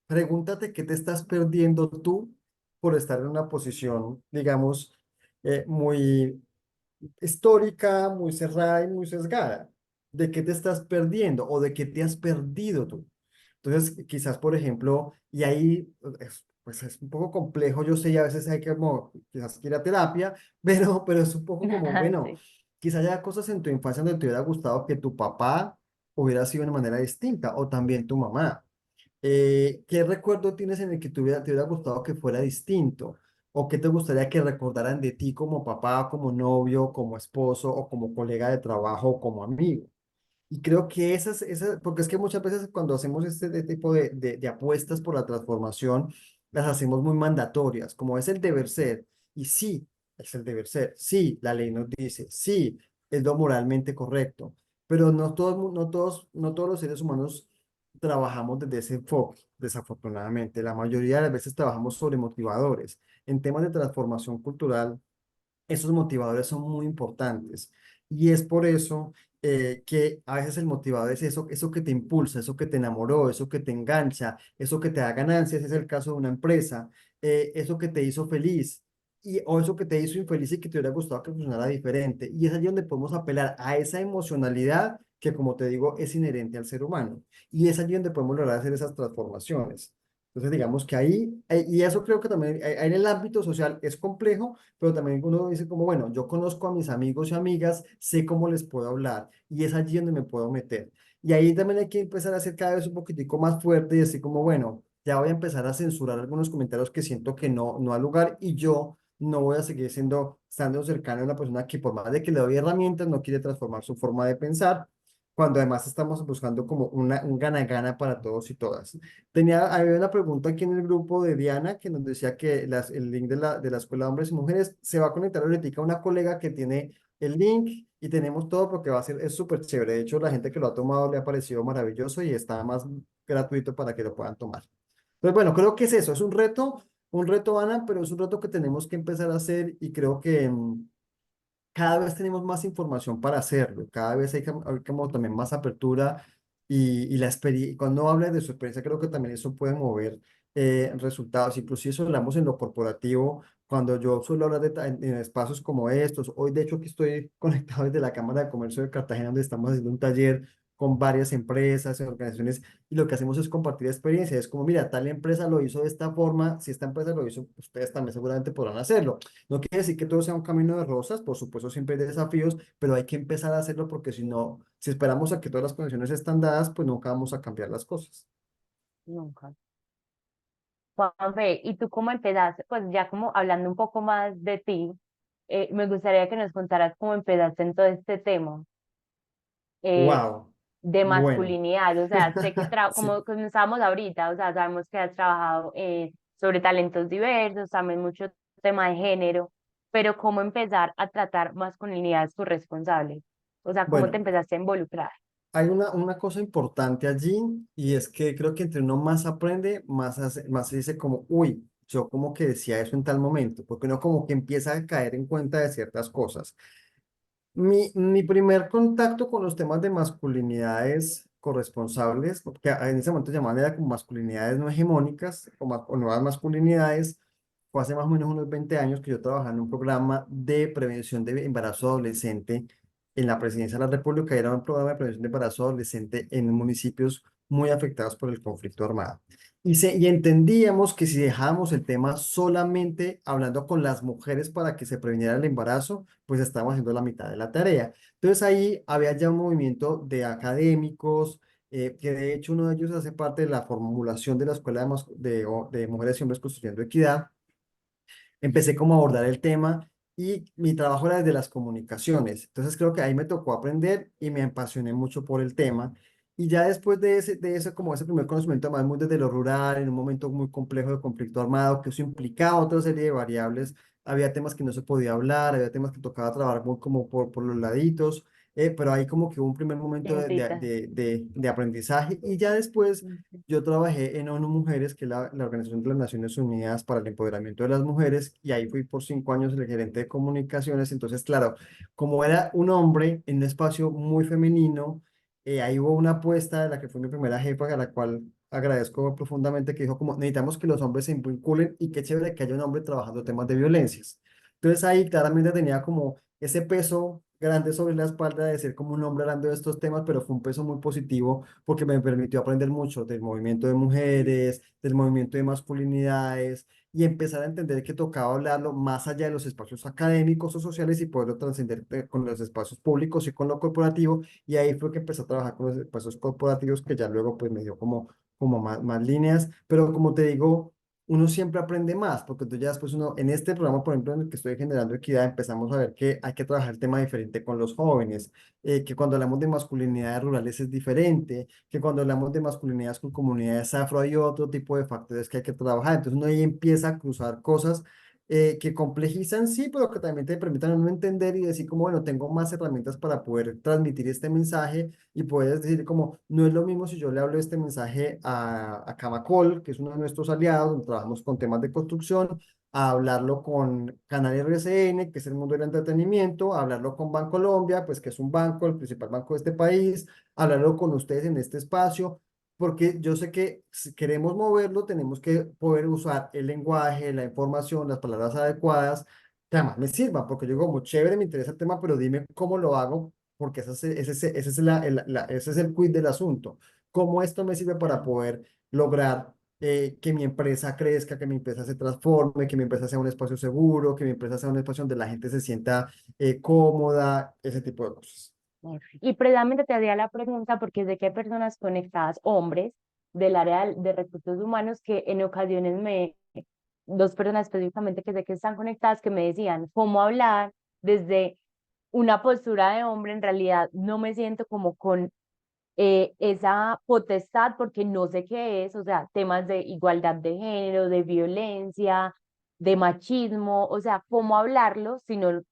[SPEAKER 1] pregúntate qué te estás perdiendo tú por estar en una posición, digamos, muy histórica, muy cerrada y muy sesgada. ¿De qué te estás perdiendo o de qué te has perdido tú? Entonces, quizás, por ejemplo, y ahí pues es un poco complejo, yo sé, y a veces hay que como, quizás que ir a terapia, pero es un poco como, bueno,
[SPEAKER 2] sí,
[SPEAKER 1] quizás haya cosas en tu infancia donde te hubiera gustado que tu papá hubiera sido de una manera distinta, o también tu mamá. ¿Qué recuerdo tienes en el que te hubiera gustado que fuera distinto? ¿O qué te gustaría que recordaran de ti como papá, como novio, como esposo, o como colega de trabajo, o como amigo? Y creo que porque es que muchas veces cuando hacemos este tipo de apuestas por la transformación, las hacemos muy mandatorias, como es el deber ser. Y sí, es el deber ser. Sí, la ley nos dice, sí, es lo moralmente correcto. Pero no todos los seres humanos trabajamos desde ese enfoque, desafortunadamente. La mayoría de las veces trabajamos sobre motivadores. En temas de transformación cultural, esos motivadores son muy importantes. Y es por eso que a veces el motivador es eso que te impulsa, eso que te enamoró, eso que te engancha, eso que te da ganancias, es el caso de una empresa, eso que te hizo feliz. O eso que te hizo infeliz y que te hubiera gustado que funcionara diferente. Y es allí donde podemos apelar a esa emocionalidad que, como te digo, es inherente al ser humano. Y es allí donde podemos lograr hacer esas transformaciones. Entonces, digamos que ahí, y eso creo que también en el ámbito social es complejo, pero también uno dice como, bueno, yo conozco a mis amigos y amigas, sé cómo les puedo hablar y es allí donde me puedo meter. Y ahí también hay que empezar a ser cada vez un poquitico más fuerte y decir como, bueno, ya voy a empezar a censurar algunos comentarios que siento que no al lugar y yo no voy a seguir estando cercano a una persona que por más de que le doy herramientas, no quiere transformar su forma de pensar, cuando además estamos buscando como un gana-gana para todos y todas. Había una pregunta aquí en el grupo de Diana que nos decía que el link de la Escuela de Hombres y Mujeres se va a conectar ahorita una colega que tiene el link y tenemos todo porque es súper chévere. De hecho, la gente que lo ha tomado le ha parecido maravilloso y está más gratuito para que lo puedan tomar. Entonces, bueno, creo que es eso, es un reto, Ana, pero es un reto que tenemos que empezar a hacer y creo que cada vez tenemos más información para hacerlo, cada vez hay como también más apertura y la experiencia, cuando habla de su experiencia, creo que también eso puede mover resultados, inclusive eso hablamos en lo corporativo, cuando yo suelo hablar en espacios como estos, hoy de hecho que estoy conectado desde la Cámara de Comercio de Cartagena, donde estamos haciendo un taller con varias empresas, organizaciones, y lo que hacemos es compartir experiencias, es como, mira, tal empresa lo hizo de esta forma, si esta empresa lo hizo, ustedes también seguramente podrán hacerlo. No quiere decir que todo sea un camino de rosas, por supuesto siempre hay desafíos, pero hay que empezar a hacerlo porque si no, si esperamos a que todas las condiciones están dadas, pues nunca vamos a cambiar las cosas.
[SPEAKER 2] nunca. Juanfe, ¿y tú cómo empezaste? Pues ya como hablando un poco más de ti, me gustaría que nos contaras cómo empezaste en todo este tema eh,
[SPEAKER 1] Wow.
[SPEAKER 2] de
[SPEAKER 1] Bueno,
[SPEAKER 2] masculinidad. O sea, sé que
[SPEAKER 1] sí.
[SPEAKER 2] como estábamos ahorita, o sea, sabemos que has trabajado sobre talentos diversos, también mucho tema de género, pero cómo empezar a tratar masculinidades corresponsables. O sea, cómo te
[SPEAKER 1] Bueno,
[SPEAKER 2] empezaste a involucrar.
[SPEAKER 1] hay una cosa importante allí y es que creo que entre uno más aprende, más se dice como, uy. yo como que decía eso en tal momento, porque uno como que empieza a caer en cuenta de ciertas cosas. Mi primer contacto con los temas de masculinidades corresponsables, que en ese momento llamaban era como masculinidades no hegemónicas o nuevas masculinidades, fue hace más o menos unos 20 años que yo trabajaba en un programa de prevención de embarazo adolescente en la Presidencia de la República. Era un programa de prevención de embarazo adolescente en municipios muy afectados por el conflicto armado. Y entendíamos que si dejábamos el tema solamente hablando con las mujeres para que se previniera el embarazo, pues estábamos haciendo la mitad de la tarea. Entonces ahí había ya un movimiento de académicos, que de hecho uno de ellos hace parte de la formulación de la Escuela de Mujeres y Hombres Construyendo Equidad. Empecé como a abordar el tema y mi trabajo era desde las comunicaciones. Entonces creo que ahí me tocó aprender y me apasioné mucho por el tema. Y ya después de ese, como ese primer conocimiento, además muy desde lo rural, en un momento muy complejo de conflicto armado, que eso implicaba otra serie de variables, había temas que no se podía hablar, había temas que tocaba trabajar muy como por los laditos, pero ahí como que hubo un primer momento
[SPEAKER 2] Siempre.
[SPEAKER 1] de aprendizaje y ya después
[SPEAKER 2] Ujú.
[SPEAKER 1] yo trabajé en ONU Mujeres, que es la Organización de las Naciones Unidas para el Empoderamiento de las Mujeres, y ahí fui por 5 años el gerente de comunicaciones. Entonces, claro, como era un hombre en un espacio muy femenino, ahí hubo una apuesta de la que fue mi primera jefa, a la cual agradezco profundamente, que dijo como necesitamos que los hombres se vinculen y qué chévere que haya un hombre trabajando temas de violencias. Entonces ahí claramente tenía como ese peso grande sobre la espalda de ser como un hombre hablando de estos temas, pero fue un peso muy positivo porque me permitió aprender mucho del movimiento de mujeres, del movimiento de masculinidades y empezar a entender que tocaba hablarlo más allá de los espacios académicos o sociales y poderlo trascender con los espacios públicos y con lo corporativo. Y ahí fue que empecé a trabajar con los espacios corporativos que ya luego pues me dio como más líneas. Pero como te digo, uno siempre aprende más, porque tú ya después uno, en este programa, por ejemplo, en el que estoy generando equidad, empezamos a ver que hay que trabajar el tema diferente con los jóvenes, que cuando hablamos de masculinidades rurales es diferente, que cuando hablamos de masculinidades con comunidades afro hay otro tipo de factores que hay que trabajar. Entonces uno ahí empieza a cruzar cosas que complejizan, sí, pero que también te permitan a uno entender y decir como, bueno, tengo más herramientas para poder transmitir este mensaje y puedes decir como, no es lo mismo si yo le hablo este mensaje a Camacol, que es uno de nuestros aliados, donde trabajamos con temas de construcción, a hablarlo con Canal RCN, que es el mundo del entretenimiento, a hablarlo con Bancolombia, pues que es un banco, el principal banco de este país, a hablarlo con ustedes en este espacio, porque yo sé que si queremos moverlo, tenemos que poder usar el lenguaje, la información, las palabras adecuadas, que además me sirvan, porque yo digo, como chévere, me interesa el tema, pero dime cómo lo hago porque ese es el quid del asunto. ¿Cómo esto me sirve para
[SPEAKER 2] Claro.
[SPEAKER 1] poder lograr que mi empresa crezca, que mi empresa se transforme, que mi empresa sea un espacio seguro, que mi empresa sea un espacio donde la gente se sienta cómoda, ese tipo de cosas?
[SPEAKER 2] Y precisamente te hacía la pregunta porque sé que hay personas conectadas, hombres, del área de recursos humanos, que en ocasiones dos personas específicamente que sé que están conectadas, que me decían cómo hablar desde una postura de hombre, en realidad no me siento como con esa potestad porque no sé qué es, o sea, temas de igualdad de género, de violencia, de machismo, o sea, cómo hablarlo si no,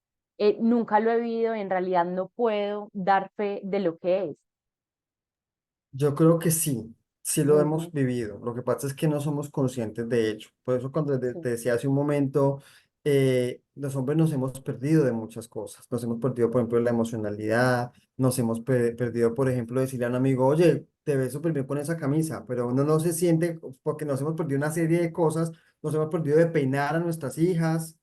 [SPEAKER 2] nunca lo he vivido y en realidad no puedo dar fe de lo que es.
[SPEAKER 1] Yo creo que sí, sí lo hemos
[SPEAKER 2] Ujú.
[SPEAKER 1] vivido. Lo que pasa es que no somos conscientes de ello. Por eso cuando te
[SPEAKER 2] Sí,
[SPEAKER 1] decía hace un momento, los hombres nos hemos perdido de muchas cosas. Nos hemos perdido, por ejemplo, de la emocionalidad, nos hemos perdido, por ejemplo, decirle a un amigo, oye, te ves súper bien con esa camisa, pero uno no se siente porque nos hemos perdido una serie de cosas, nos hemos perdido de peinar a nuestras hijas.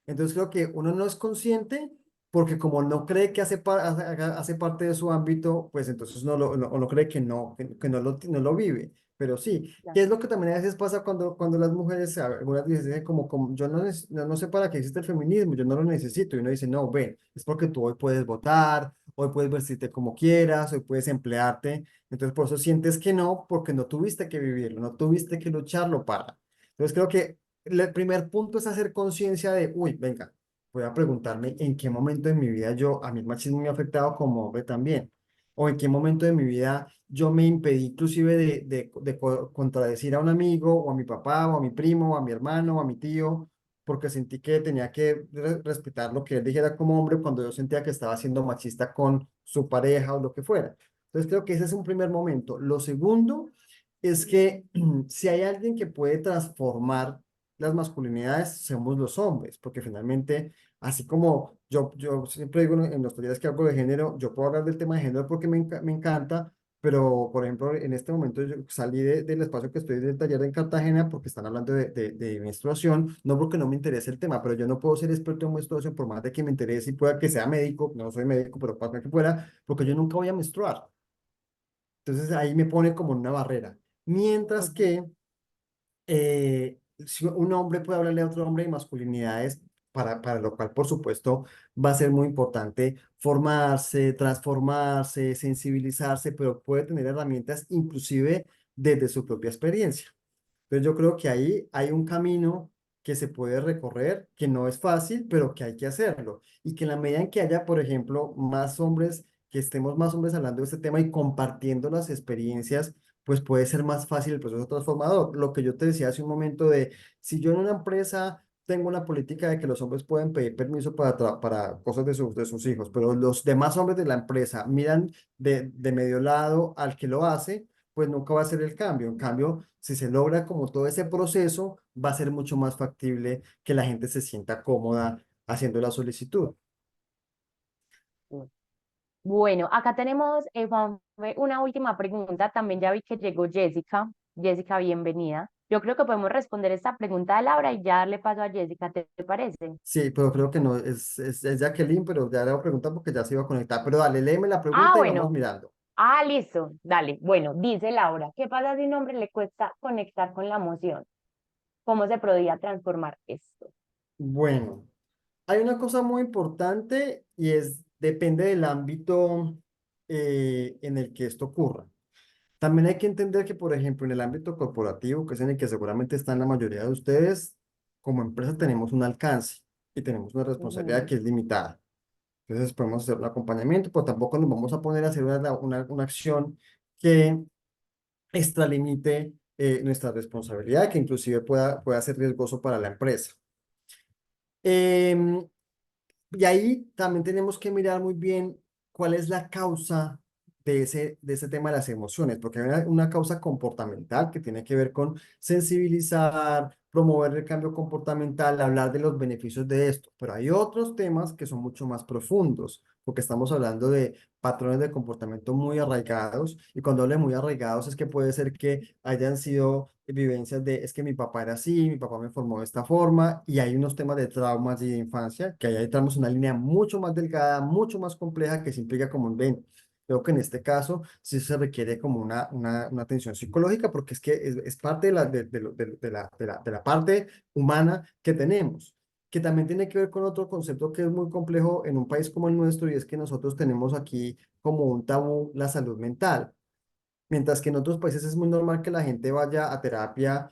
[SPEAKER 1] Entonces creo que uno no es consciente porque como no cree que hace parte de su ámbito, pues entonces no cree que no lo vive. Pero sí, ¿qué
[SPEAKER 2] claro.
[SPEAKER 1] es lo que también a veces pasa cuando las mujeres, algunas dicen como yo no sé para qué existe el feminismo, yo no lo necesito? Y uno dice, no, ven, es porque tú hoy puedes votar, hoy puedes vestirte como quieras, hoy puedes emplearte. Entonces por eso sientes que no, porque no tuviste que vivirlo, no tuviste que lucharlo para. Entonces creo que el primer punto es hacer conciencia de, uy, venga, voy a preguntarme en qué momento de mi vida a mí el machismo me ha afectado como hombre también, o en qué momento de mi vida yo me impedí inclusive de contradecir a un amigo, o a mi papá, o a mi primo, o a mi hermano, o a mi tío, porque sentí que tenía que respetar lo que él dijera como hombre cuando yo sentía que estaba siendo machista con su pareja o lo que fuera. Entonces creo que ese es un primer momento. Lo segundo es que si hay alguien que puede transformar las masculinidades somos los hombres, porque finalmente, así como yo siempre digo en los talleres que hago de género, yo puedo hablar del tema de género porque me encanta, pero por ejemplo, en este momento yo salí del espacio que estoy del taller en Cartagena porque están hablando de menstruación, no porque no me interese el tema, pero yo no puedo ser experto en menstruación por más de que me interese y pueda que sea médico, no soy médico, pero para que fuera, porque yo nunca voy a menstruar. Entonces ahí me pone como una barrera. Mientras
[SPEAKER 2] Ujú.
[SPEAKER 1] que si un hombre puede hablarle a otro hombre de masculinidades, para lo cual, por supuesto, va a ser muy importante formarse, transformarse, sensibilizarse, pero puede tener herramientas inclusive desde su propia experiencia. Entonces yo creo que ahí hay un camino que se puede recorrer, que no es fácil, pero que hay que hacerlo. Y que en la medida en que haya, por ejemplo, más hombres, que estemos más hombres hablando de este tema y compartiendo las experiencias, pues puede ser más fácil el proceso transformador. Lo que yo te decía hace un momento de, si yo en una empresa tengo una política de que los hombres pueden pedir permiso para cosas de sus hijos, pero los demás hombres de la empresa miran de medio lado al que lo hace, pues nunca va a ser el cambio. En cambio, si se logra como todo ese proceso, va a ser mucho más factible que la gente se sienta cómoda haciendo la solicitud.
[SPEAKER 2] Bueno, acá tenemos, Juanfe, una última pregunta. También ya vi que llegó Jessica. Jessica, bienvenida. Yo creo que podemos responder esta pregunta de Laura y ya darle paso a Jessica, ¿te parece?
[SPEAKER 1] Sí, pero creo que no, es Jacqueline, pero ya le voy a preguntar porque ya se iba a conectar. Pero dale, léeme la
[SPEAKER 2] Ah,
[SPEAKER 1] pregunta y vamos
[SPEAKER 2] bueno.
[SPEAKER 1] mirando.
[SPEAKER 2] Ah, listo. Dale. Bueno, dice Laura, ¿qué pasa si a un hombre le cuesta conectar con la emoción? ¿Cómo se podría transformar esto?
[SPEAKER 1] Bueno, hay una cosa muy importante y depende del ámbito en el que esto ocurra. También hay que entender que, por ejemplo, en el ámbito corporativo, que es en el que seguramente están la mayoría de ustedes, como empresa tenemos un alcance y tenemos una responsabilidad
[SPEAKER 2] Ujú.
[SPEAKER 1] que es limitada. Entonces podemos hacer un acompañamiento, pero tampoco nos vamos a poner a hacer una acción que extralimite nuestra responsabilidad, que inclusive pueda ser riesgoso para la empresa. Em, y ahí también tenemos que mirar muy bien cuál es la causa de ese tema de las emociones, porque hay una causa comportamental que tiene que ver con sensibilizar, promover el cambio comportamental, hablar de los beneficios de esto, pero hay otros temas que son mucho más profundos, porque estamos hablando de patrones de comportamiento muy arraigados, y cuando hablo de muy arraigados es que puede ser que hayan sido vivencias de, es que mi papá era así, mi papá me formó de esta forma, y hay unos temas de traumas y de infancia, que ahí entramos en una línea mucho más delgada, mucho más compleja, que se implica como un 20. Creo que en este caso sí se requiere como una atención psicológica, porque es que es parte de la parte humana que tenemos, que también tiene que ver con otro concepto que es muy complejo en un país como el nuestro, y es que nosotros tenemos aquí como un tabú la salud mental. Mientras que en otros países es muy normal que la gente vaya a terapia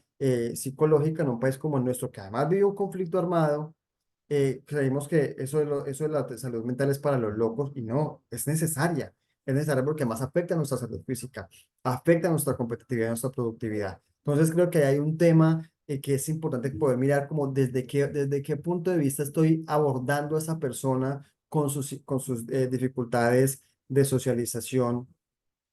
[SPEAKER 1] psicológica, en un país como el nuestro, que además vive un conflicto armado, creemos que eso de la salud mental es para los locos y no, es necesaria. Es necesaria porque más afecta a nuestra salud física, afecta a nuestra competitividad, a nuestra productividad. Entonces creo que hay un tema que es importante poder mirar como desde qué punto de vista estoy abordando a esa persona con sus dificultades de socialización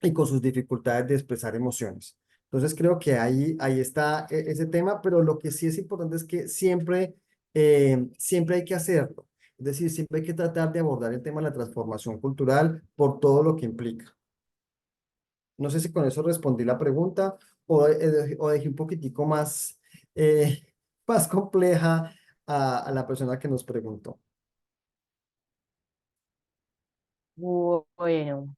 [SPEAKER 1] y con sus dificultades de expresar emociones. Entonces creo que ahí está ese tema, pero lo que sí es importante es que siempre hay que hacerlo. Es decir, siempre hay que tratar de abordar el tema de la transformación cultural por todo lo que implica. No sé si con eso respondí la pregunta o dejé un poquitico más, eh, más compleja a la persona que nos preguntó.
[SPEAKER 2] Bueno,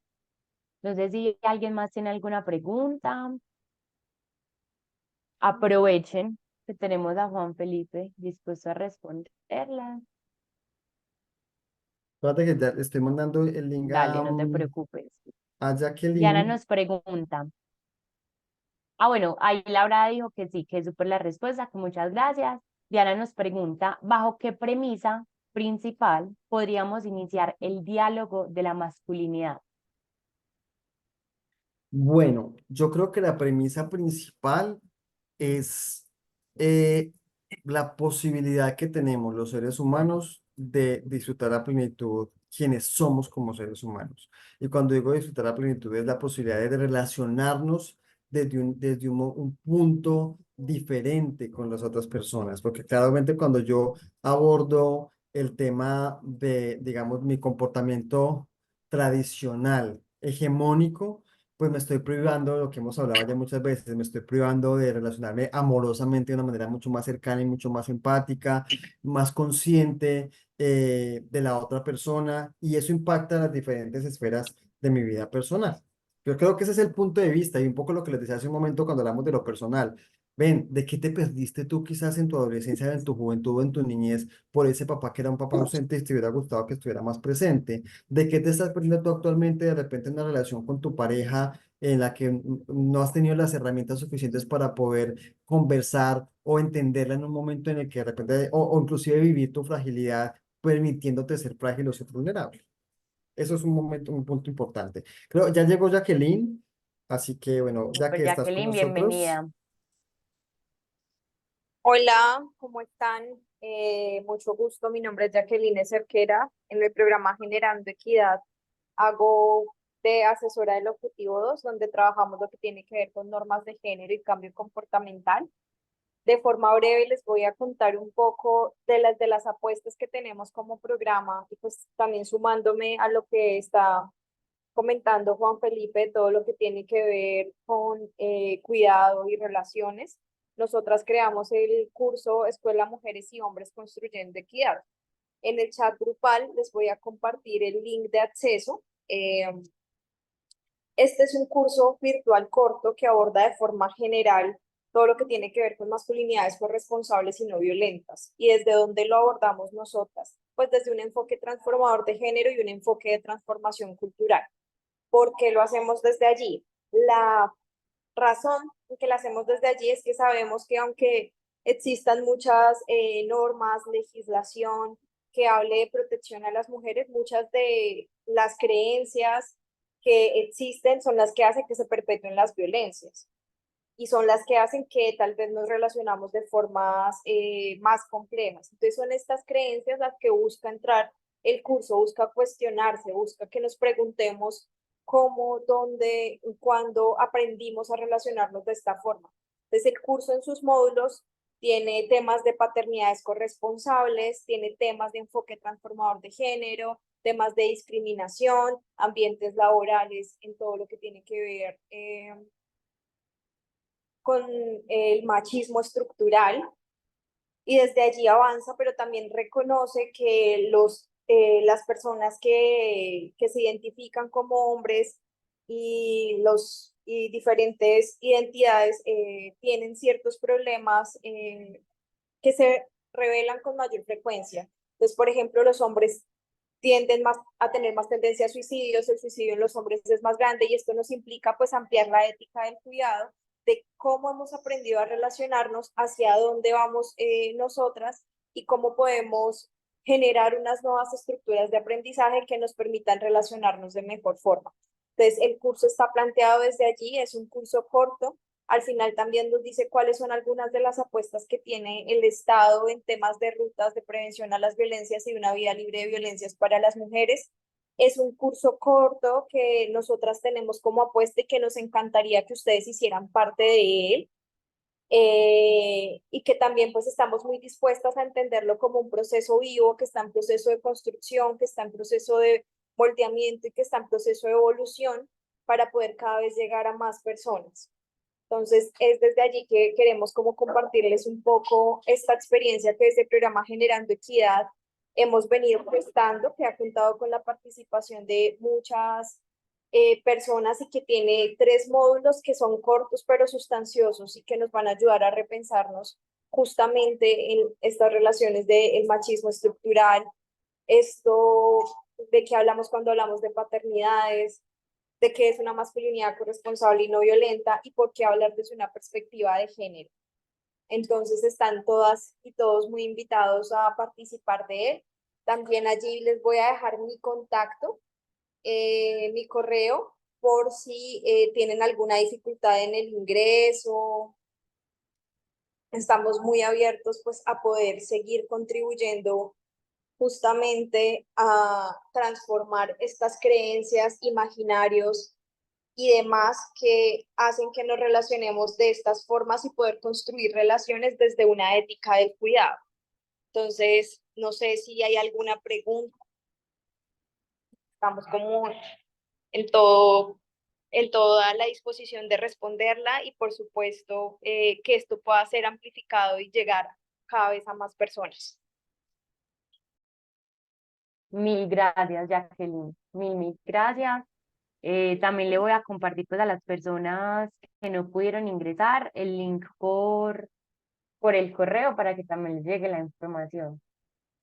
[SPEAKER 2] no sé si alguien más tiene alguna pregunta. Aprovechen que tenemos a Juan Felipe dispuesto a responderla.
[SPEAKER 1] Fíjate que ya le estoy mandando el link
[SPEAKER 2] Dale, no te preocupes.
[SPEAKER 1] a
[SPEAKER 2] Diana
[SPEAKER 1] Jacqueline.
[SPEAKER 2] nos pregunta. Ah, bueno, ahí Laura dijo que sí, que es súper la respuesta, que muchas gracias. Diana nos pregunta, ¿bajo qué premisa principal podríamos iniciar el diálogo de la masculinidad?
[SPEAKER 1] Bueno, yo creo que la premisa principal es eh, la posibilidad que tenemos los seres humanos de disfrutar a plenitud quienes somos como seres humanos. Y cuando digo disfrutar a plenitud es la posibilidad de relacionarnos desde un punto diferente con las otras personas, porque claramente cuando yo abordo el tema de, digamos, mi comportamiento tradicional, hegemónico, pues me estoy privando de lo que hemos hablado ya muchas veces, me estoy privando de relacionarme amorosamente de una manera mucho más cercana y mucho más empática, más consciente de la otra persona, y eso impacta las diferentes esferas de mi vida personal. Yo creo que ese es el punto de vista y un poco lo que les decía hace un momento cuando hablamos de lo personal. Ven, ¿de qué te perdiste tú quizás en tu adolescencia, en tu juventud o en tu niñez por ese papá que era un papá ausente y te hubiera gustado que estuviera más presente? ¿De qué te estás perdiendo tú actualmente de repente en una relación con tu pareja en la que no has tenido las herramientas suficientes para poder conversar o entenderla en un momento en el que de repente, o inclusive vivir tu fragilidad permitiéndote ser frágil o ser vulnerable? Eso es un momento, un punto importante. Creo, ya llegó Jacqueline, así que bueno, ya
[SPEAKER 2] Pues
[SPEAKER 1] que estás con
[SPEAKER 2] Jacqueline,
[SPEAKER 1] nosotros,
[SPEAKER 2] bienvenida.
[SPEAKER 3] Hola, ¿cómo están? Mucho gusto. Mi nombre es Jacqueline Cerquera. En el programa Generando Equidad hago de asesora del Objetivo 2, donde trabajamos lo que tiene que ver con normas de género y cambio comportamental. De forma breve les voy a contar un poco de las apuestas que tenemos como programa y pues también sumándome a lo que está comentando Juan Felipe, todo lo que tiene que ver con cuidado y relaciones. Nosotras creamos el curso Escuela Mujeres y Hombres Construyendo Equidad. En el chat grupal les voy a compartir el link de acceso. Este es un curso virtual corto que aborda de forma general todo lo que tiene que ver con masculinidades corresponsables y no violentas. ¿Y desde dónde lo abordamos nosotras? Pues desde un enfoque transformador de género y un enfoque de transformación cultural. ¿Por qué lo hacemos desde allí? La razón en que lo hacemos desde allí es que sabemos que aunque existan muchas normas, legislación que hable de protección a las mujeres, muchas de las creencias que existen son las que hacen que se perpetúen las violencias y son las que hacen que tal vez nos relacionamos de formas más complejas. Entonces son estas creencias las que busca entrar el curso, busca cuestionarse, busca que nos preguntemos cómo, dónde, cuándo aprendimos a relacionarnos de esta forma. Entonces el curso en sus módulos tiene temas de paternidades corresponsables, tiene temas de enfoque transformador de género, temas de discriminación, ambientes laborales, en todo lo que tiene que ver con el machismo estructural y desde allí avanza, pero también reconoce que las personas que se identifican como hombres y diferentes identidades tienen ciertos problemas que se revelan con mayor frecuencia. Entonces, por ejemplo, los hombres tienden más a tener más tendencia a suicidios, el suicidio en los hombres es más grande y esto nos implica pues ampliar la ética del cuidado de cómo hemos aprendido a relacionarnos, hacia dónde vamos nosotras y cómo podemos generar unas nuevas estructuras de aprendizaje que nos permitan relacionarnos de mejor forma. Entonces, el curso está planteado desde allí, es un curso corto. Al final también nos dice cuáles son algunas de las apuestas que tiene el Estado en temas de rutas de prevención a las violencias y una vida libre de violencias para las mujeres. Es un curso corto que nosotras tenemos como apuesta y que nos encantaría que ustedes hicieran parte de él. Y que también pues estamos muy dispuestas a entenderlo como un proceso vivo, que está en proceso de construcción, que está en proceso de moldeamiento y que está en proceso de evolución para poder cada vez llegar a más personas. Entonces, es desde allí que queremos como compartirles un poco esta experiencia que desde el programa Generando Equidad hemos venido prestando, que ha contado con la participación de muchas personas y que tiene 3 módulos que son cortos pero sustanciosos y que nos van a ayudar a repensarnos justamente en estas relaciones del machismo estructural, esto de que hablamos cuando hablamos de paternidades, de qué es una masculinidad corresponsable y no violenta y por qué hablar desde una perspectiva de género. Entonces están todas y todos muy invitados a participar de él. También allí les voy a dejar mi contacto, mi correo, por si tienen alguna dificultad en el ingreso. Estamos muy abiertos pues a poder seguir contribuyendo justamente a transformar estas creencias, imaginarios y demás que hacen que nos relacionemos de estas formas y poder construir relaciones desde una ética del cuidado. Entonces, no sé si hay alguna pregunta. Estamos como en todo, en toda la disposición de responderla y por supuesto que esto pueda ser amplificado y llegar cada vez a más personas.
[SPEAKER 2] Mil gracias, Jacqueline. Mil gracias. También le voy a compartir pues, a las personas que no pudieron ingresar el link por el correo para que también les llegue la información.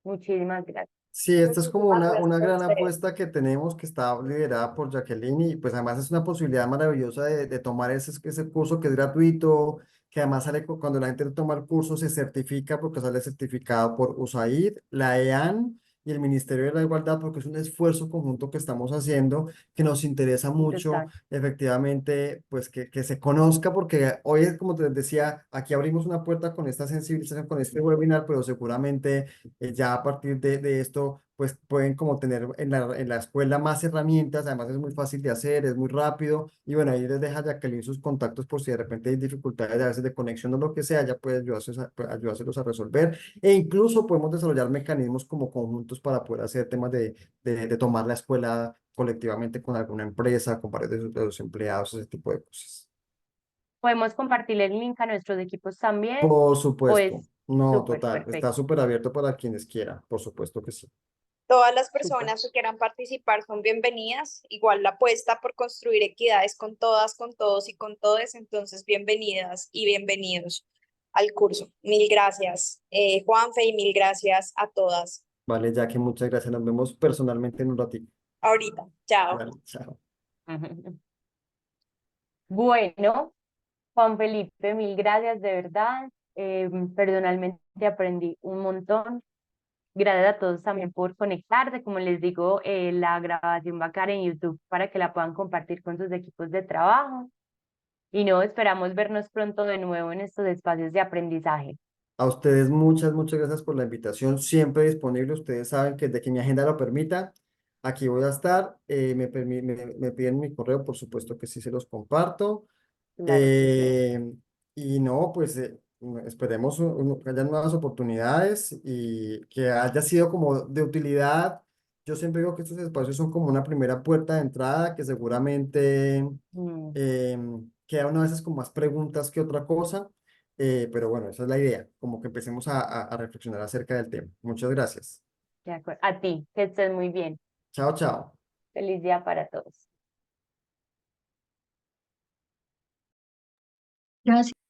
[SPEAKER 2] Muchísimas gracias.
[SPEAKER 1] Sí, esta es como
[SPEAKER 3] Muchísimas
[SPEAKER 1] una
[SPEAKER 3] gracias a
[SPEAKER 1] gran
[SPEAKER 3] ustedes.
[SPEAKER 1] apuesta que tenemos que está liderada por Jacqueline y pues además es una posibilidad maravillosa de tomar ese curso que es gratuito, que además sale cuando la gente toma el curso se certifica porque sale certificado por USAID, la EAN y el Ministerio de la Igualdad porque es un esfuerzo conjunto que estamos haciendo que nos interesa
[SPEAKER 2] Y
[SPEAKER 1] mucho
[SPEAKER 2] total.
[SPEAKER 1] efectivamente pues que se conozca porque hoy es como te decía, aquí abrimos una puerta con esta sensibilización, con este webinar, pero seguramente ya a partir de esto, pues pueden como tener en la escuela más herramientas, además es muy fácil de hacer, es muy rápido, y bueno, ahí les deja Jacqueline sus contactos por si de repente hay dificultades a veces de conexión o lo que sea, ya puede ayudárselos a resolver, e incluso podemos desarrollar mecanismos como conjuntos para poder hacer temas de tomar la escuela colectivamente con alguna empresa, con varios de los empleados, ese tipo de cosas.
[SPEAKER 2] Podemos compartir el link a nuestros equipos también.
[SPEAKER 1] Por
[SPEAKER 2] Pues
[SPEAKER 1] supuesto, no,
[SPEAKER 2] súper
[SPEAKER 1] total, está
[SPEAKER 2] perfecto.
[SPEAKER 1] súper abierto para quienes quieran, por supuesto que sí.
[SPEAKER 3] Todas las
[SPEAKER 2] Súper.
[SPEAKER 3] personas que quieran participar son bienvenidas. Igual la apuesta por construir equidades con todas, con todos y con todes. Entonces, bienvenidas y bienvenidos al curso. Mil gracias, Juanfe, y mil gracias a todas.
[SPEAKER 1] Vale, Jackie, muchas gracias. Nos vemos personalmente en un ratito.
[SPEAKER 3] Ahorita, chao.
[SPEAKER 1] Vale, chao.
[SPEAKER 2] Bueno, Juan Felipe, mil gracias de verdad. Personalmente aprendí un montón. Gracias a todos también por conectarse. Como les digo, la grabación va a quedar en YouTube para que la puedan compartir con sus equipos de trabajo. Y no, esperamos vernos pronto de nuevo en estos espacios de aprendizaje.
[SPEAKER 1] A ustedes muchas gracias por la invitación. Siempre disponible. Ustedes saben que desde que mi agenda lo permita, aquí voy a estar. Me piden mi correo, por supuesto que sí se los comparto.
[SPEAKER 2] Claro que sí.
[SPEAKER 1] Eh, y no, pues esperemos que haya nuevas oportunidades y que haya sido como de utilidad. Yo siempre digo que estos espacios son como una primera puerta de entrada que seguramente
[SPEAKER 2] Mm,
[SPEAKER 1] queda una veces con más preguntas que otra cosa, pero bueno, esa es la idea, como que empecemos a reflexionar acerca del tema. Muchas gracias.
[SPEAKER 2] de acuerdo. A ti, que estés muy bien.
[SPEAKER 1] Chao, chao.
[SPEAKER 2] Feliz día para todos.
[SPEAKER 4] Gracias.